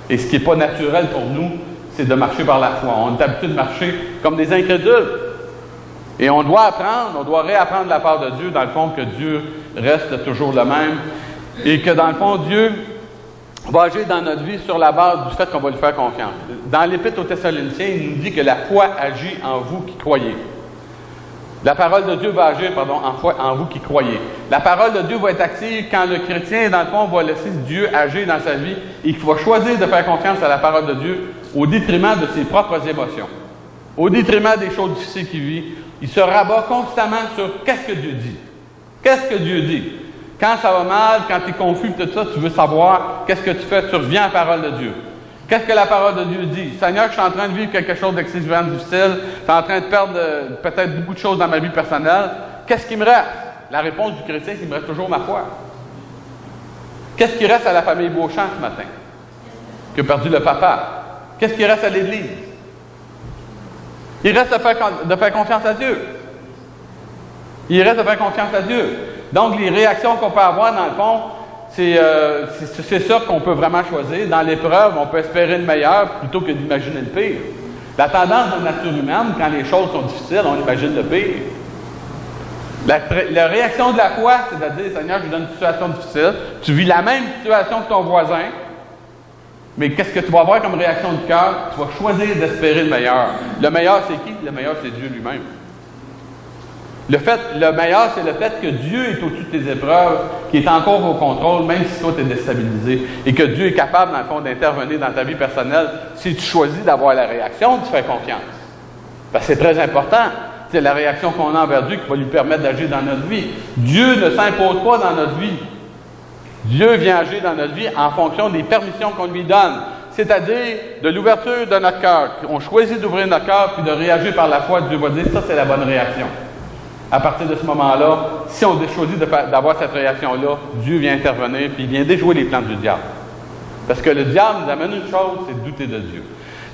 Et ce qui n'est pas naturel pour nous, c'est de marcher par la foi. On est habitué de marcher comme des incrédules. Et on doit apprendre, on doit réapprendre de la part de Dieu, dans le fond, que Dieu reste toujours le même. Et que, dans le fond, Dieu va agir dans notre vie sur la base du fait qu'on va lui faire confiance. Dans l'Épître aux Thessaloniciens, il nous dit que la foi agit en vous qui croyez. La parole de Dieu va agir, en vous qui croyez. La parole de Dieu va être active quand le chrétien, dans le fond, va laisser Dieu agir dans sa vie et qu'il va choisir de faire confiance à la parole de Dieu au détriment de ses propres émotions, au détriment des choses difficiles qu'il vit. Il se rabat constamment sur qu'est-ce que Dieu dit. Qu'est-ce que Dieu dit? Quand ça va mal, quand tu es confus, tout ça, tu veux savoir qu'est-ce que tu fais, tu reviens à la parole de Dieu. Qu'est-ce que la parole de Dieu dit? Seigneur, je suis en train de vivre quelque chose d'excessivement difficile, je suis en train de perdre peut-être beaucoup de choses dans ma vie personnelle. Qu'est-ce qui me reste? La réponse du chrétien, c'est qu'il me reste toujours ma foi. Qu'est-ce qui reste à la famille Beauchamp ce matin? Qui a perdu le papa. Qu'est-ce qui reste à l'Église? Il reste de faire confiance à Dieu. Il reste de faire confiance à Dieu. Donc, les réactions qu'on peut avoir, dans le fond, c'est ça qu'on peut vraiment choisir. Dans l'épreuve, on peut espérer le meilleur plutôt que d'imaginer le pire. La tendance de la nature humaine, quand les choses sont difficiles, on imagine le pire. La réaction de la foi, c'est de dire, Seigneur, je vous donne une situation difficile. Tu vis la même situation que ton voisin, mais qu'est-ce que tu vas avoir comme réaction du cœur? Tu vas choisir d'espérer le meilleur. Le meilleur, c'est qui? Le meilleur, c'est Dieu lui-même. Le meilleur, c'est le fait que Dieu est au-dessus de tes épreuves, qu'il est encore au contrôle, même si toi, tu es déstabilisé, et que Dieu est capable, dans le fond, d'intervenir dans ta vie personnelle si tu choisis d'avoir la réaction, tu fais confiance. Parce que c'est très important. C'est la réaction qu'on a envers Dieu qui va lui permettre d'agir dans notre vie. Dieu ne s'impose pas dans notre vie. Dieu vient agir dans notre vie en fonction des permissions qu'on lui donne, c'est-à-dire de l'ouverture de notre cœur. On choisit d'ouvrir notre cœur puis de réagir par la foi. Dieu va dire, ça, c'est la bonne réaction. À partir de ce moment-là, si on choisit d'avoir cette réaction-là, Dieu vient intervenir puis il vient déjouer les plans du diable. Parce que le diable nous amène une chose, c'est de douter de Dieu.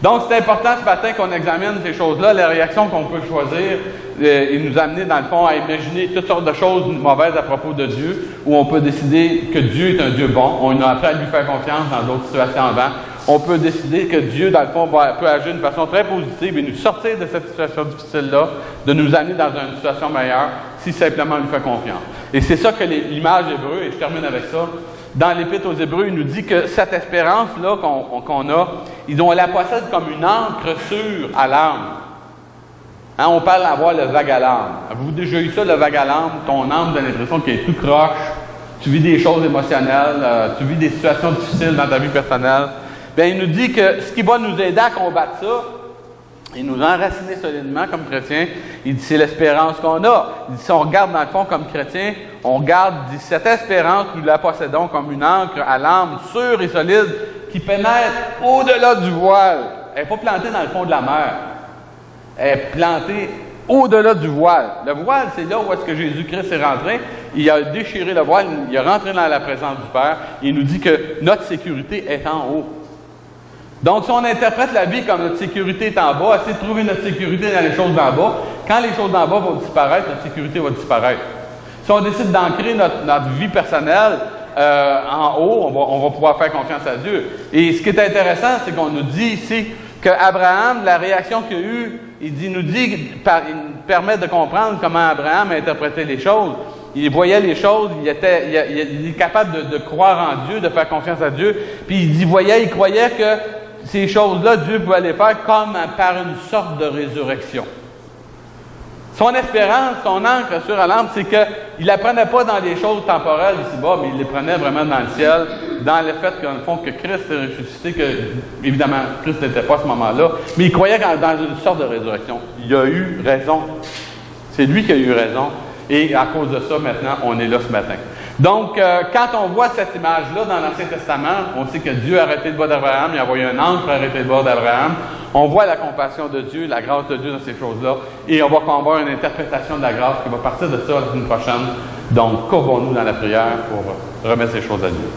Donc, c'est important ce matin qu'on examine ces choses-là, les réactions qu'on peut choisir et nous amener, dans le fond, à imaginer toutes sortes de choses mauvaises à propos de Dieu, où on peut décider que Dieu est un Dieu bon. On a appris à lui faire confiance dans d'autres situations avant. On peut décider que Dieu, dans le fond, peut agir d'une façon très positive et nous sortir de cette situation difficile-là, de nous amener dans une situation meilleure, si simplement on lui fait confiance. Et c'est ça que l'image hébreu, et je termine avec ça, dans l'Épître aux Hébreux, il nous dit que cette espérance-là qu'on a, on la possède comme une encre sûre à l'âme. Hein, on parle d'avoir le vague à l'âme. Avez-vous déjà eu ça, le vague à l'âme? Ton âme donne l'impression qu'elle est tout croche, tu vis des choses émotionnelles, tu vis des situations difficiles dans ta vie personnelle. Bien, il nous dit que ce qui va nous aider à combattre ça, et nous enraciner solidement comme chrétiens, il dit c'est l'espérance qu'on a. Il dit si on regarde dans le fond comme chrétien, on regarde, il dit cette espérance, nous la possédons comme une encre à l'âme sûre et solide qui pénètre au-delà du voile. Elle n'est pas plantée dans le fond de la mer. Elle est plantée au-delà du voile. Le voile, c'est là où est-ce que Jésus-Christ est rentré. Il a déchiré le voile, il est rentré dans la présence du Père. Et il nous dit que notre sécurité est en haut. Donc, si on interprète la vie comme notre sécurité est en bas, essayer de trouver notre sécurité dans les choses d'en bas, quand les choses d'en bas vont disparaître, notre sécurité va disparaître. Si on décide d'ancrer notre vie personnelle en haut, on va pouvoir faire confiance à Dieu. Et ce qui est intéressant, c'est qu'on nous dit ici qu'Abraham, la réaction qu'il a eue, il nous permet de comprendre comment Abraham a interprété les choses. Il voyait les choses, il est capable de croire en Dieu, de faire confiance à Dieu. Puis il croyait que ces choses-là, Dieu pouvait les faire comme par une sorte de résurrection. Son espérance, son ancre sur à l'âme, c'est qu'il ne la prenait pas dans les choses temporelles ici-bas, mais il les prenait vraiment dans le ciel, dans le fait qu'en fond, que Christ est ressuscité, que, évidemment, Christ n'était pas à ce moment-là, mais il croyait dans une sorte de résurrection. Il a eu raison. C'est lui qui a eu raison. Et à cause de ça, maintenant, on est là ce matin. Donc, quand on voit cette image-là dans l'Ancien Testament, on sait que Dieu a arrêté le bas d'Abraham, il a envoyé un ange pour arrêter le bas d'Abraham. On voit la compassion de Dieu, la grâce de Dieu dans ces choses-là, et on va avoir une interprétation de la grâce qui va partir de ça la semaine prochaine. Donc, courbons-nous dans la prière pour remettre ces choses à Dieu.